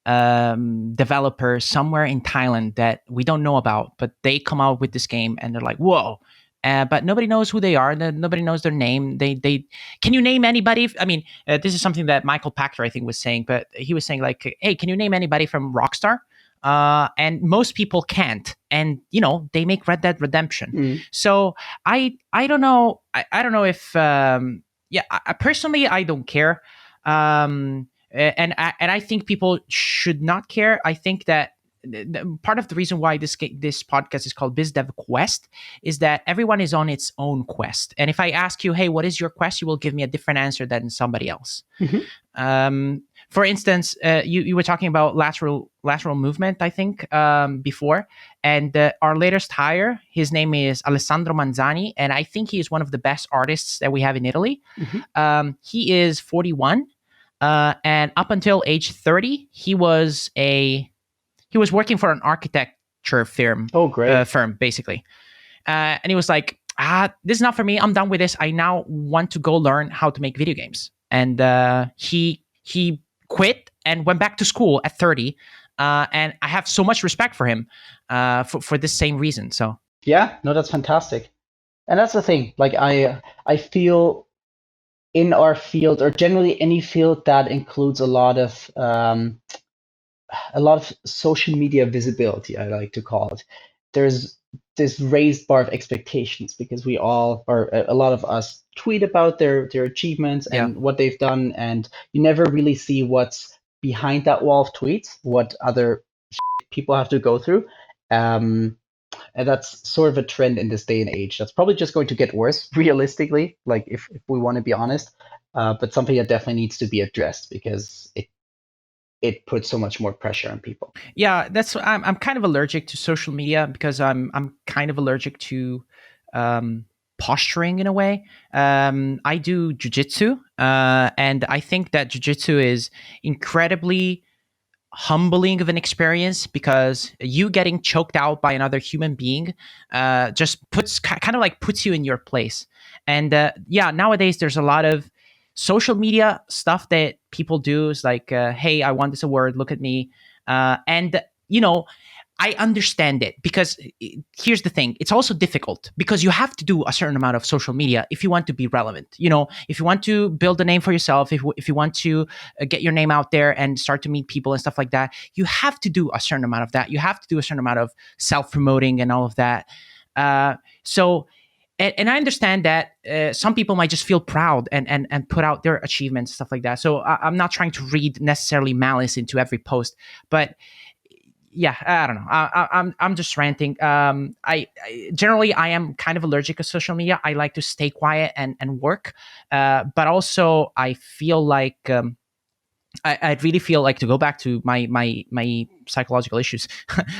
developer somewhere in Thailand that we don't know about, but they come out with this game and they're like, whoa. But nobody knows who they are. Nobody knows their name. They can you name anybody? I mean, this is something that Michael Pachter, I think, was saying, but he was saying like, hey, can you name anybody from Rockstar? And most people can't. And, they make Red Dead Redemption. So I don't know. I don't know if, I personally, I don't care. And I think people should not care. I think that part of the reason why this podcast is called Biz Dev Quest is that everyone is on its own quest. And if I ask you, hey, what is your quest? You will give me a different answer than somebody else. For instance, you were talking about lateral movement, I think, before. And our latest hire, his name is Alessandro Manzani, and I think he is one of the best artists that we have in Italy. He is 41, and up until age 30, he was working for an architecture firm.
Oh, great.
Firm, basically. And he was like, this is not for me. I'm done with this. I now want to go learn how to make video games. And he quit and went back to school at 30. And I have so much respect for him for this same reason. So
Yeah, no, that's fantastic. And that's the thing. Like I feel in our field, or generally any field that includes a lot of social media visibility, I like to call it. There's this raised bar of expectations because we all, or a lot of us, tweet about their achievements
yeah.
and what they've done, and you never really see what's behind that wall of tweets, what other people have to go through. Um, and that's sort of a trend in this day and age. That's probably just going to get worse, realistically, like if we want to be honest. But something that definitely needs to be addressed because it puts so much more pressure on people.
Yeah, I'm kind of allergic to social media because I'm kind of allergic to posturing in a way. I do jujitsu, and I think that jujitsu is incredibly humbling of an experience because you getting choked out by another human being just kind of like puts you in your place. And yeah, nowadays there's a lot of social media stuff that people do is like, hey, I won this award, look at me. And you know, I understand it because here's the thing. It's also difficult because you have to do a certain amount of social media if you want to be relevant. You know, if you want to build a name for yourself, if you want to get your name out there and start to meet people and stuff like that, you have to do a certain amount of that. You have to do a certain amount of self-promoting and all of that. So, and I understand that some people might just feel proud and put out their achievements, stuff like that. So I'm not trying to read necessarily malice into every post, but yeah, I don't know. I'm just ranting. I generally I am kind of allergic to social media. I like to stay quiet and work, but also I feel like I really feel like, to go back to my psychological issues.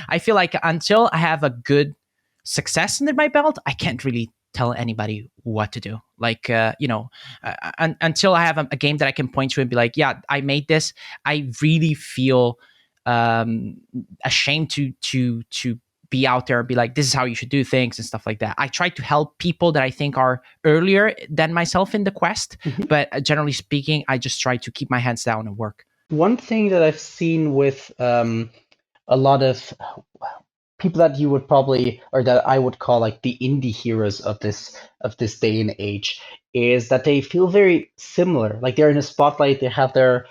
I feel like until I have a good success under my belt, I can't really tell anybody what to do. Like until I have a game that I can point to and be like, yeah, I made this. I really feel um, ashamed to be out there and be like, this is how you should do things and stuff like that. I try to help people that I think are earlier than myself in the quest, but generally speaking, I just try to keep my hands down and work.
One thing that I've seen with a lot of people that you would probably, or that I would call like the indie heroes of this day and age, is that they feel very similar. Like they're in a spotlight, they have their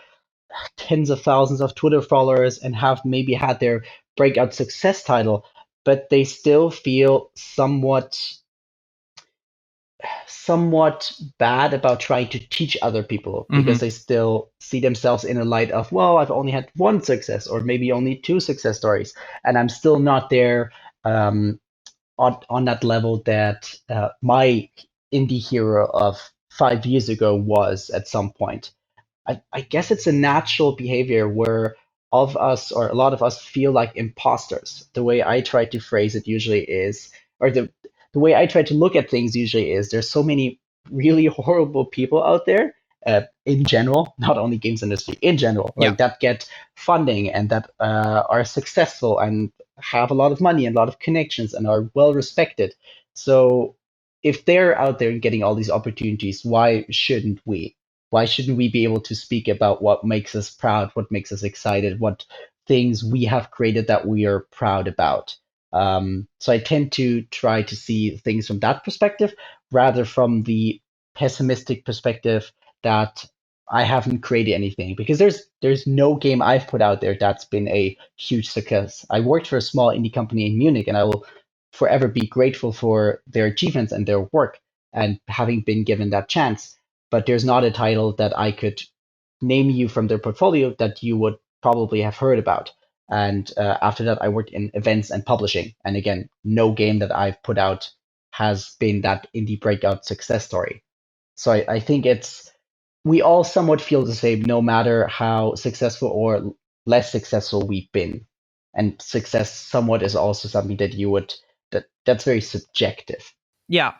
tens of thousands of Twitter followers and have maybe had their breakout success title, but they still feel somewhat bad about trying to teach other people because they still see themselves in a light of, well, I've only had one success or maybe only two success stories, and I'm still not there on that level that my indie hero of 5 years ago was at some point. I guess it's a natural behavior where of us, or a lot of us, feel like imposters. The way I try to phrase it usually is, or the way I try to look at things usually is, there's so many really horrible people out there in general, not only games industry, in general, like that get funding and that are successful and have a lot of money and a lot of connections and are well respected. So if they're out there and getting all these opportunities, why shouldn't we? Why shouldn't we be able to speak about what makes us proud, what makes us excited, what things we have created that we are proud about? So I tend to try to see things from that perspective rather from the pessimistic perspective that I haven't created anything, because there's no game I've put out there that's been a huge success. I worked for a small indie company in Munich, and I will forever be grateful for their achievements and their work and having been given that chance. But there's not a title that I could name you from their portfolio that you would probably have heard about. And after that, I worked in events and publishing. And again, no game that I've put out has been that indie breakout success story. So I think we all somewhat feel the same, no matter how successful or less successful we've been. And success somewhat is also something that's very subjective.
Yeah.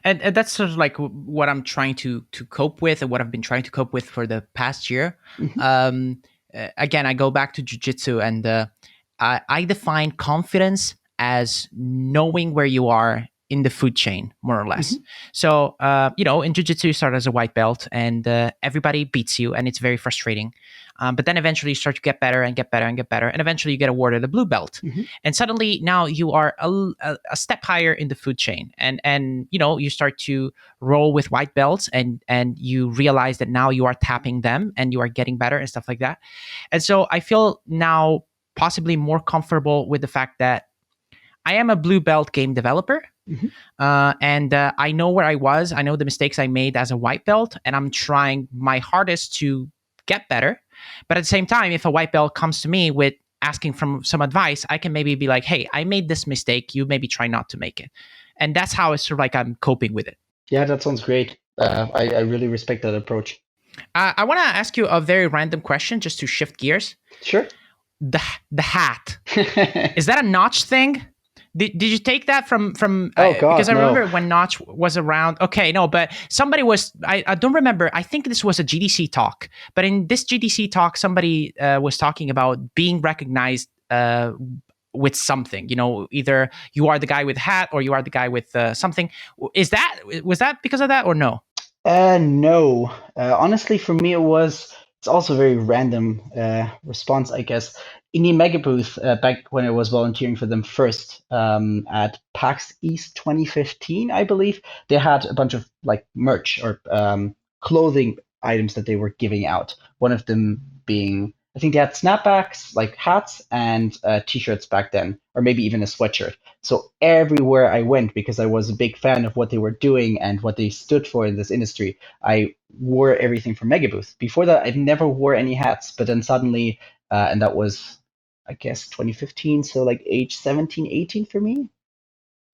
And that's sort of like what I'm trying to cope with, and what I've been trying to cope with for the past year.
Mhm.
Again, I go back to jujitsu, and I define confidence as knowing where you are in the food chain, more or less.
Mhm.
So, in jiu-jitsu, you start as a white belt, and everybody beats you, and it's very frustrating. But then eventually you start to get better and get better and get better, and eventually you get awarded a blue belt.
Mhm.
And suddenly now you are a step higher in the food chain, and you start to roll with white belts, and you realize that now you are tapping them and you are getting better and stuff like that. And so I feel now possibly more comfortable with the fact that I am a blue belt game developer,
Mhm.
and I know where I was. I know the mistakes I made as a white belt, and I'm trying my hardest to get better. But at the same time, if a white belt comes to me with asking from some advice, I can maybe be like, "Hey, I made this mistake. You maybe try not to make it." And that's how it's sort of like I'm coping with it.
Yeah, that sounds great. I really respect that approach.
I want to ask you a very random question just to shift gears.
Sure.
The hat, is that a Notch thing? Did you take that from
Oh God,
because I
no.
remember when Notch was around. Okay, no, but somebody was. I don't remember. I think this was a GDC talk. But in this GDC talk, somebody was talking about being recognized with something. Either you are the guy with hat or you are the guy with something. Was that because of that or no?
No. Honestly, for me, it's also a very random response, I guess. Indie MEGABOOTH, back when I was volunteering for them first, at PAX East 2015, I believe, they had a bunch of like merch or clothing items that they were giving out. One of them being, I think they had snapbacks, like hats and t-shirts back then, or maybe even a sweatshirt. So everywhere I went, because I was a big fan of what they were doing and what they stood for in this industry, I wore everything from Megabooth. Before that, I never wore any hats, but then suddenly, and that was, I guess, 2015, so like age 17, 18 for me,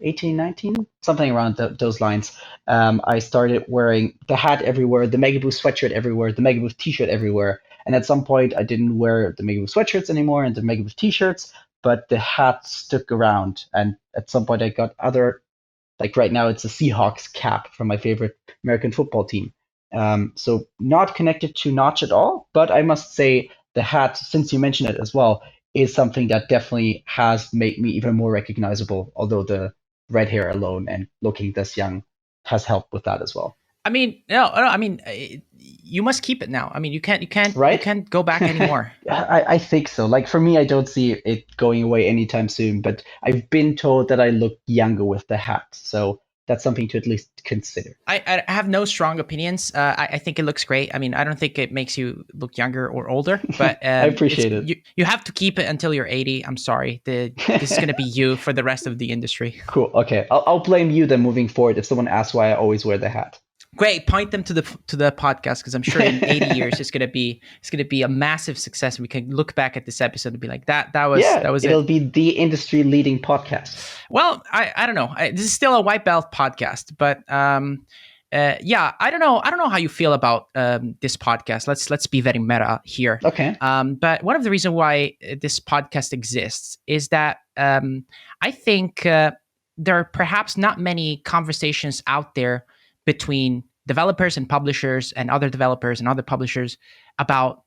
18, 19, something around those lines. I started wearing the hat everywhere, the Megabooth sweatshirt everywhere, the Megabooth t-shirt everywhere. And at some point, I didn't wear the Megabooth sweatshirts anymore and the Megabooth t-shirts, but the hat stuck around. And at some point, I got other, like right now, it's a Seahawks cap from my favorite American football team. So not connected to Notch at all, but I must say the hat, since you mentioned it as well, is something that definitely has made me even more recognizable, although the red hair alone and looking this young has helped with that as well.
I mean, no. I mean, you must keep it now. I mean, you
Right?
can't go back anymore.
I think so. Like for me, I don't see it going away anytime soon, but I've been told that I look younger with the hat. So that's something to at least consider.
I have no strong opinions. I think it looks great. I mean, I don't think it makes you look younger or older, but
I appreciate it.
You have to keep it until you're 80. I'm sorry. This is going to be you for the rest of the industry.
Cool. Okay. I'll blame you then moving forward if someone asks why I always wear the hat.
Great. Point them to the podcast, because I'm sure in 80 years it's gonna be a massive success. We can look back at this episode and be like, that was
it'll be the industry leading podcast.
Well, I don't know. This is still a white belt podcast, but yeah, I don't know how you feel about this podcast. Let's be very meta here.
Okay.
But one of the reasons why this podcast exists is that I think there are perhaps not many conversations out there between developers and publishers and other developers and other publishers about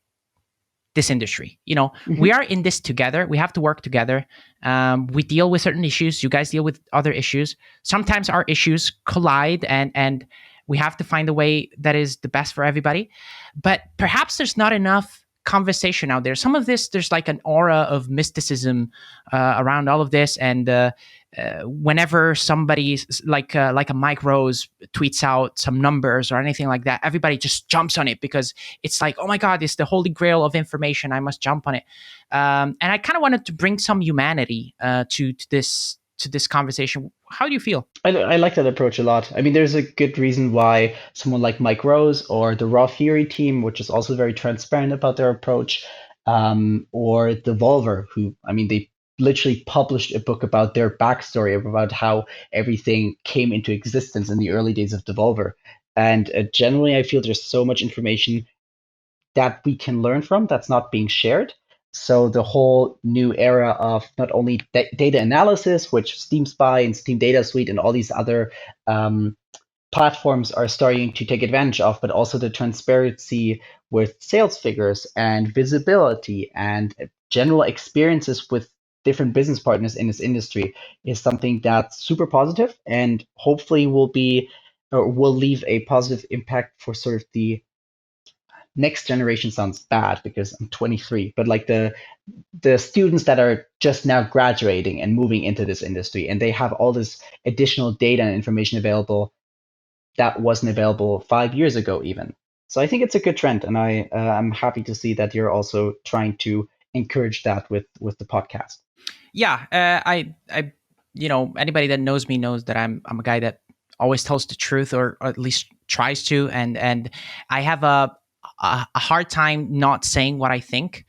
this industry. We are in this together. We have to work together. We deal with certain issues. You guys deal with other issues. Sometimes our issues collide, and we have to find a way that is the best for everybody. But perhaps there's not enough conversation out there. Some of this, there's like an aura of mysticism around all of this, and whenever somebody like a Mike Rose tweets out some numbers or anything like that, everybody just jumps on it because it's like, oh my God, it's the holy grail of information. I must jump on it. And I kind of wanted to bring some humanity to this conversation. How do you feel?
I like that approach a lot. I mean, there's a good reason why someone like Mike Rose or the Raw Fury team, which is also very transparent about their approach, or the Volver, who, I mean, they literally published a book about their backstory, about how everything came into existence in the early days of Devolver. And generally, I feel there's so much information that we can learn from that's not being shared. So the whole new era of not only data analysis, which Steam Spy and Steam Data Suite and all these other platforms are starting to take advantage of, but also the transparency with sales figures and visibility and general experiences with different business partners in this industry is something that's super positive and hopefully will be or will leave a positive impact for sort of the next generation. Sounds bad because I'm 23, but like the students that are just now graduating and moving into this industry, and they have all this additional data and information available that wasn't available 5 years ago even. So I think it's a good trend, and I'm happy to see that you're also trying to encourage that with the podcast.
Yeah, I, anybody that knows me knows that I'm a guy that always tells the truth, or at least tries to, and I have a hard time not saying what I think.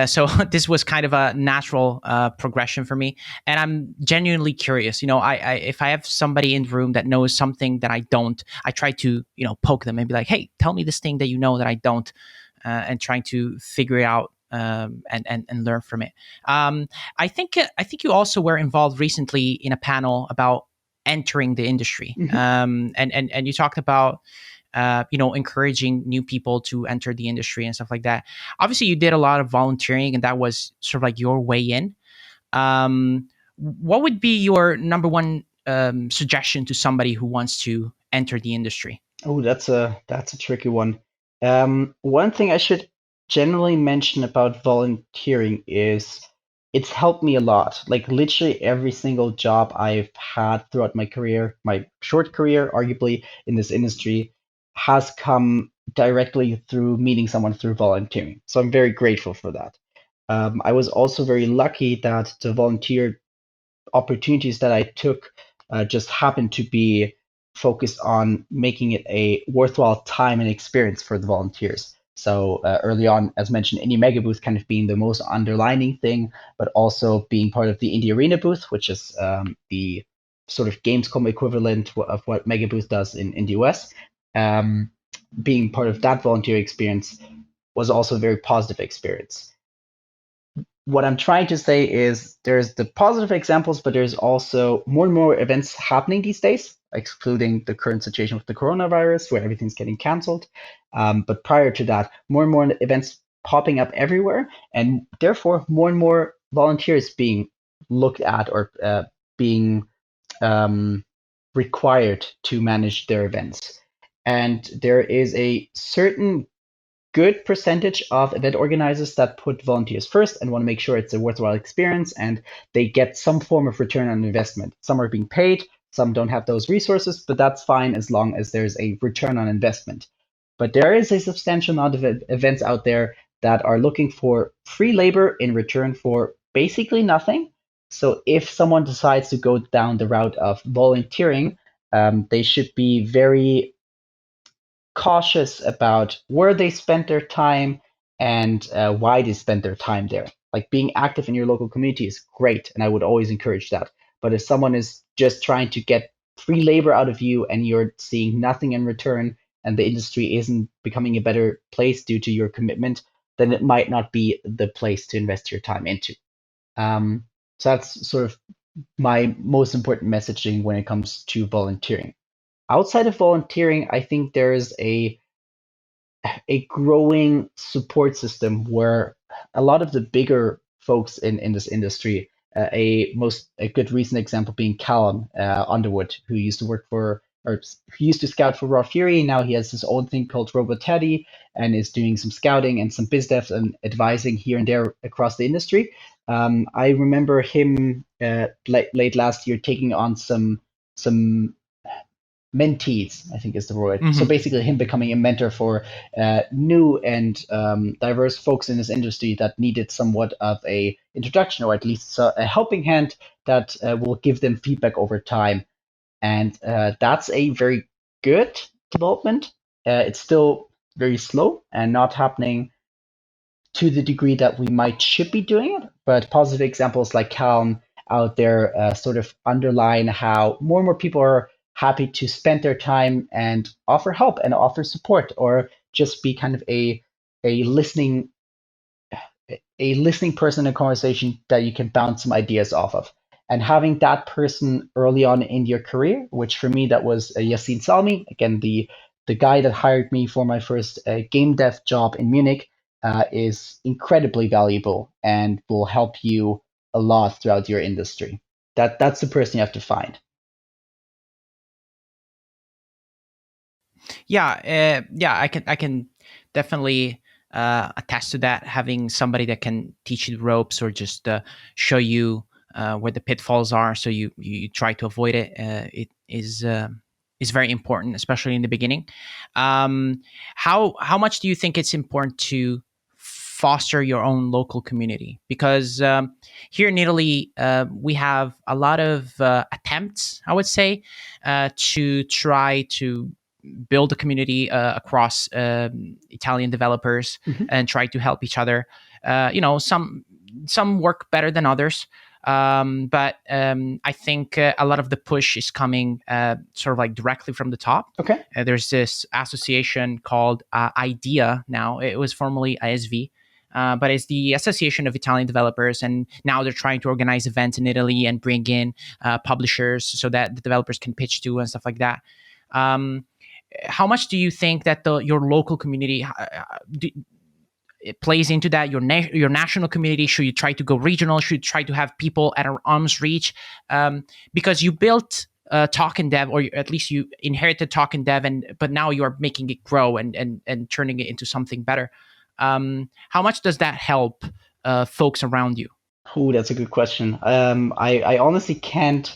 So this was kind of a natural progression for me, and I'm genuinely curious. I if I have somebody in the room that knows something that I don't, I try to poke them and be like, hey, tell me this thing that you know that I don't, and trying to figure it out. And learn from it. I think you also were involved recently in a panel about entering the industry, and you talked about encouraging new people to enter the industry and stuff like that. Obviously, you did a lot of volunteering, and that was sort of like your way in. What would be your number one suggestion to somebody who wants to enter the industry?
Oh, that's a tricky one. One thing I should generally mention about volunteering is it's helped me a lot. Like literally every single job I've had throughout my career, my short career, arguably in this industry, has come directly through meeting someone through volunteering. So I'm very grateful for that. I was also very lucky that the volunteer opportunities that I took just happened to be focused on making it a worthwhile time and experience for the volunteers. So early on, as mentioned, Indie MEGABOOTH kind of being the most underlining thing, but also being part of the Indie Arena booth, which is the sort of Gamescom equivalent of what MEGABOOTH does in the US. Being part of that volunteer experience was also a very positive experience. What I'm trying to say is there's the positive examples, but there's also more and more events happening these days, excluding the current situation with the coronavirus where everything's getting canceled. But prior to that, more and more events popping up everywhere, and therefore more and more volunteers being looked at or being required to manage their events. And there is a certain good percentage of event organizers that put volunteers first and want to make sure it's a worthwhile experience and they get some form of return on investment. Some are being paid, some don't have those resources, but that's fine as long as there's a return on investment. But there is a substantial amount of events out there that are looking for free labor in return for basically nothing. So if someone decides to go down the route of volunteering, they should be very cautious about where they spent their time and why they spent their time there. Like being active in your local community is great, and I would always encourage that. But if someone is just trying to get free labor out of you and you're seeing nothing in return, and the industry isn't becoming a better place due to your commitment, then it might not be the place to invest your time into. So that's sort of my most important messaging when it comes to volunteering. Outside of volunteering, I think there is a growing support system where a lot of the bigger folks in this industry, a good recent example being Callum Underwood, who used to work for or who used to scout for Raw Fury. Now he has his own thing called Robo Teddy and is doing some scouting and some biz dev and advising here and there across the industry. I remember him late last year taking on some mentees, I think is the word. So basically, him becoming a mentor for new and diverse folks in this industry that needed somewhat of a introduction, or at least a helping hand that will give them feedback over time. And that's a very good development. It's still very slow and not happening to the degree that we should be doing it, but positive examples like Calm out there sort of underline how more and more people are happy to spend their time and offer help and offer support, or just be kind of a listening person in a conversation that you can bounce some ideas off of. And having that person early on in your career, which for me that was Yassine Salmi, again the guy that hired me for my first game dev job in Munich, is incredibly valuable and will help you a lot throughout your industry. That's the person you have to find.
Yeah, I can definitely attest to that. Having somebody that can teach you the ropes or just show you where the pitfalls are, so you try to avoid it. It is very important, especially in the beginning. Um, how much do you think it's important to foster your own local community? Because here in Italy, we have a lot of attempts, I would say, to try to build a community across Italian developers
Mhm.
and try to help each other. Some work better than others, but I think a lot of the push is coming sort of like directly from the top.
Okay.
There's this association called IDEA now. It was formerly ASV. But it's the Association of Italian Developers, and now they're trying to organize events in Italy and bring in publishers so that the developers can pitch to and stuff like that. Um, how much do you think that your local community it plays into that? Your national community, should you try to go regional? Should you try to have people at arm's reach? Because you built Talk and Dev, or at least you inherited Talk and Dev, but now you are making it grow and turning it into something better. How much does that help folks around you?
Oh, that's a good question. I honestly can't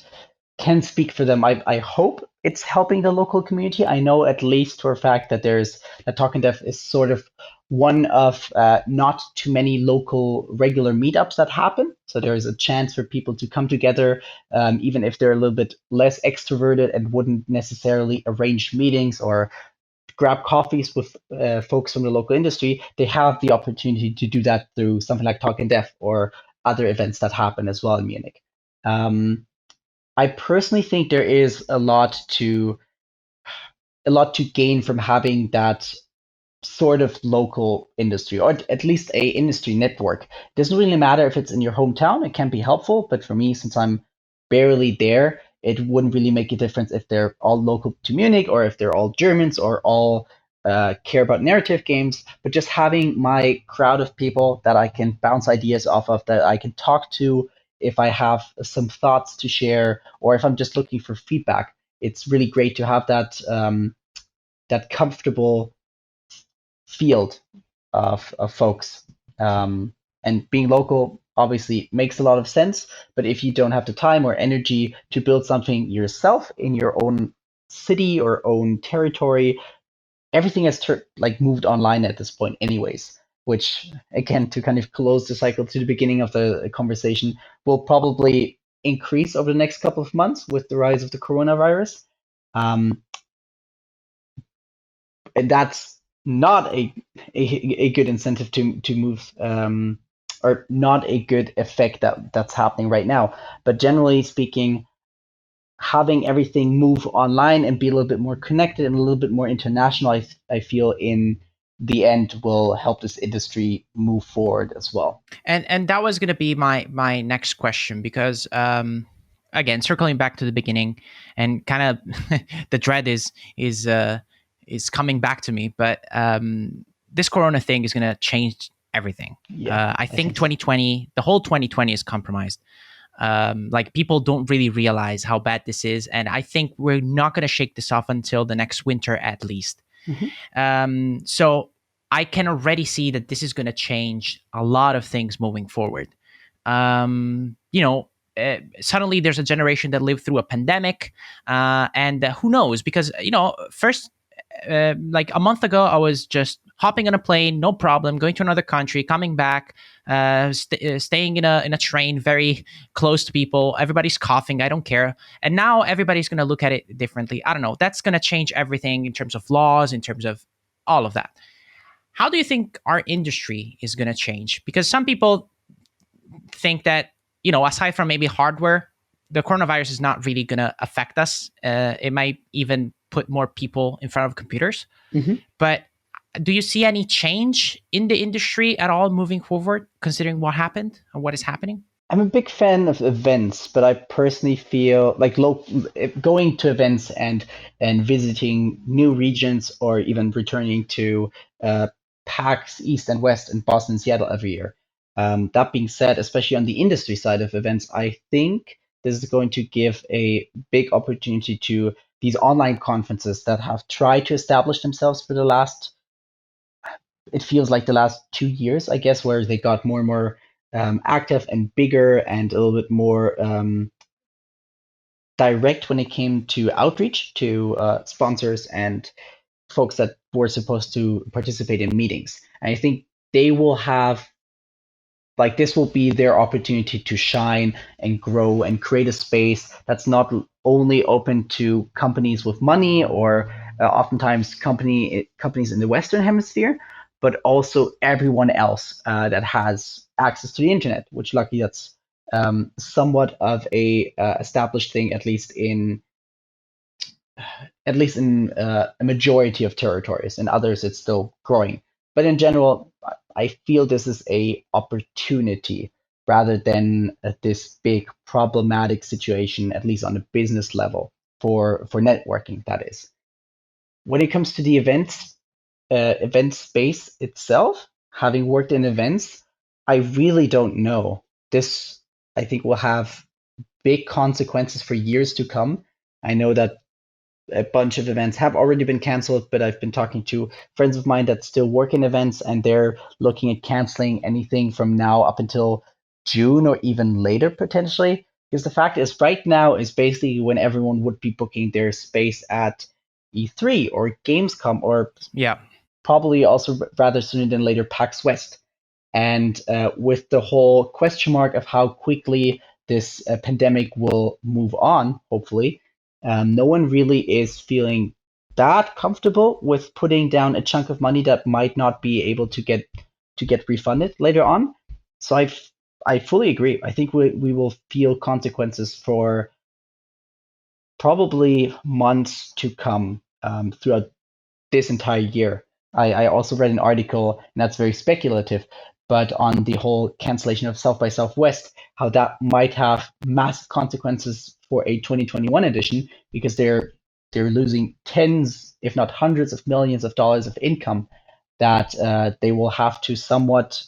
speak for them. I hope it's helping the local community. I know at least for a fact that that Talking Deaf is sort of one of not too many local regular meetups that happen. So there is a chance for people to come together, even if they're a little bit less extroverted and wouldn't necessarily arrange meetings or grab coffees with folks from the local industry. They have the opportunity to do that through something like Talking Deaf or other events that happen as well in Munich. Um, I personally think there is a lot to gain from having that sort of local industry, or at least a industry network. It doesn't really matter if it's in your hometown, it can be helpful, but for me, since I'm barely there, it wouldn't really make a difference if they're all local to Munich or if they're all Germans or all care about narrative games. But just having my crowd of people that I can bounce ideas off of, that I can talk to if I have some thoughts to share, or if I'm just looking for feedback, it's really great to have that comfortable field of folks. And being local obviously makes a lot of sense, but if you don't have the time or energy to build something yourself in your own city or own territory, everything has moved online at this point anyways, which again, to kind of close the cycle to the beginning of the conversation, will probably increase over the next couple of months with the rise of the coronavirus. Um, and that's not a good incentive to move, or not a good effect that's happening right now. But generally speaking, having everything move online and be a little bit more connected and a little bit more international, I feel in the end will help this industry move forward as well.
And that was going to be my next question, because again, circling back to the beginning, and kind of the dread is coming back to me, but this corona thing is going to change everything.
Yeah,
I
I
think
think so.
2020, the whole 2020 is compromised. Like, people don't really realize how bad this is, and I think we're not going to shake this off until the next winter at least.
Mhm.
So I can already see that this is going to change a lot of things moving forward. Suddenly there's a generation that lived through a pandemic, and who knows? Because first, like a month ago, I was just hopping on a plane, no problem, going to another country, coming back, staying in a train very close to people. Everybody's coughing. I don't care. And now everybody's going to look at it differently. I don't know. That's going to change everything in terms of laws, in terms of all of that. How do you think our industry is going to change? Because some people think that, aside from maybe hardware, the coronavirus is not really going to affect us. It might even put more people in front of computers.
Mhm.
But do you see any change in the industry at all moving forward, considering what happened or what is happening?
I'm a big fan of events, but I personally feel like going to events and visiting new regions, or even returning to uh, PAX East and West in Boston and Seattle every year. That being said, especially on the industry side of events, I think this is going to give a big opportunity to these online conferences that have tried to establish themselves for the last, it feels like the last 2 years, I guess, where they got more and more active and bigger and a little bit more direct when it came to outreach to sponsors and folks that were supposed to participate in meetings. And I think they will have, like, this will be their opportunity to shine and grow and create a space that's not only open to companies with money or oftentimes companies in the Western Hemisphere, but also everyone else that has access to the internet, which luckily that's somewhat of a established thing, at least in a majority of territories. In others, it's still growing. But in general, I feel this is a opportunity rather than this big problematic situation, at least on a business level for networking. That is, when it comes to the event space itself. Having worked in events, I really don't know. This, I think, will have big consequences for years to come. I know that a bunch of events have already been canceled, but I've been talking to friends of mine that still work in events, and they're looking at canceling anything from now up until June or even later potentially. Because the fact is, right now is basically when everyone would be booking their space at E3 or Gamescom, or
Yeah.
probably also rather sooner than later PAX West. And with the whole question mark of how quickly this pandemic will move on, hopefully, no one really is feeling that comfortable with putting down a chunk of money that might not be able to get refunded later on. So I fully agree. I think we will feel consequences for probably months to come throughout this entire year. I also read an article, and that's very speculative, but on the whole cancellation of South by Southwest, how that might have massive consequences for a 2021 edition, because they're losing tens, if not hundreds of millions of dollars of income that they will have to somewhat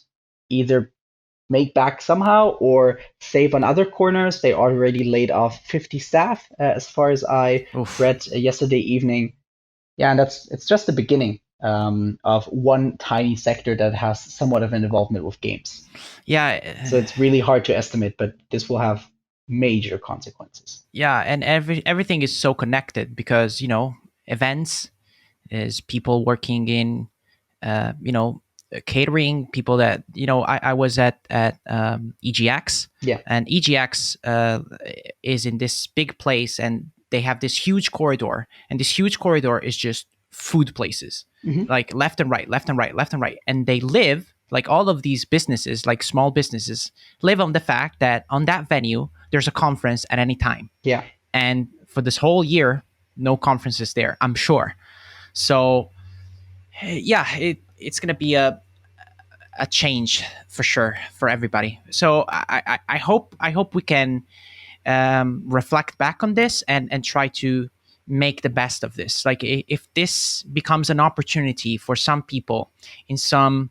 either make back somehow or save on other corners. They already laid off 50 staff, as far as I
Oof.
read yesterday evening. Yeah, and it's just the beginning of one tiny sector that has somewhat of an involvement with games. So
Yeah.
it's really hard to estimate, but this will have major consequences.
Yeah, and everything is so connected because events is people working in catering, people that I was at EGX,
Yeah.
and EGX is in this big place, and they have this huge corridor, and this huge corridor is just food places,
Hmm.
like left and right, left and right, left and right, and they live, like all of these businesses, like small businesses, live on the fact that on that venue there's a conference at any time,
Yeah.
and for this whole year no conferences there, I'm sure. So yeah, it's gonna be a change for sure for everybody. So I hope we can reflect back on this and try to make the best of this. Like if this becomes an opportunity for some people in some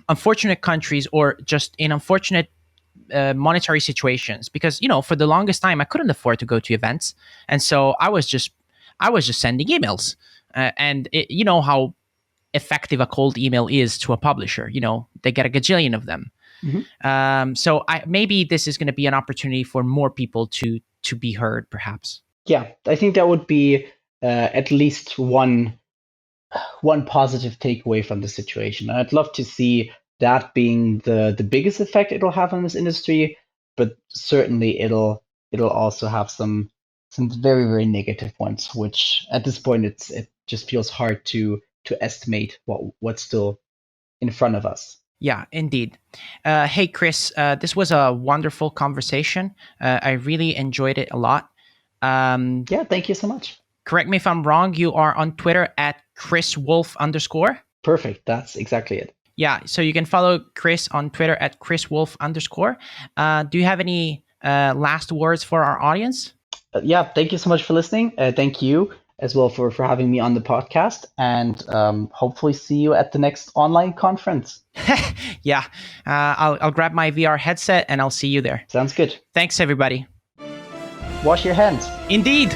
unfortunate countries, or just in unfortunate monetary situations, because for the longest time I couldn't afford to go to events, and so I was just sending emails, and you know how effective a cold email is to a publisher. They get a gajillion of them.
Hmm.
So maybe this is going to be an opportunity for more people to be heard, perhaps.
Yeah, I think that would be at least one positive takeaway from the situation. I'd love to see that being the biggest effect it'll have on this industry, but certainly it'll also have some very very negative ones, which at this point it just feels hard to estimate what's still in front of us.
Yeah, indeed. Hey, Chris, this was a wonderful conversation. I really enjoyed it a lot. Um,
Yeah, thank you so much.
Correct me if I'm wrong. You are on Twitter at Chris Wolf _
Perfect. That's exactly it.
Yeah, so you can follow Chris on Twitter at Chris Wolf _ Do you have any last words for our audience?
Yeah, thank you so much for listening. Thank you. as well for having me on the podcast, and hopefully see you at the next online conference.
Yeah, I'll grab my VR headset and I'll see you there.
Sounds good.
Thanks, everybody.
Wash your hands.
Indeed.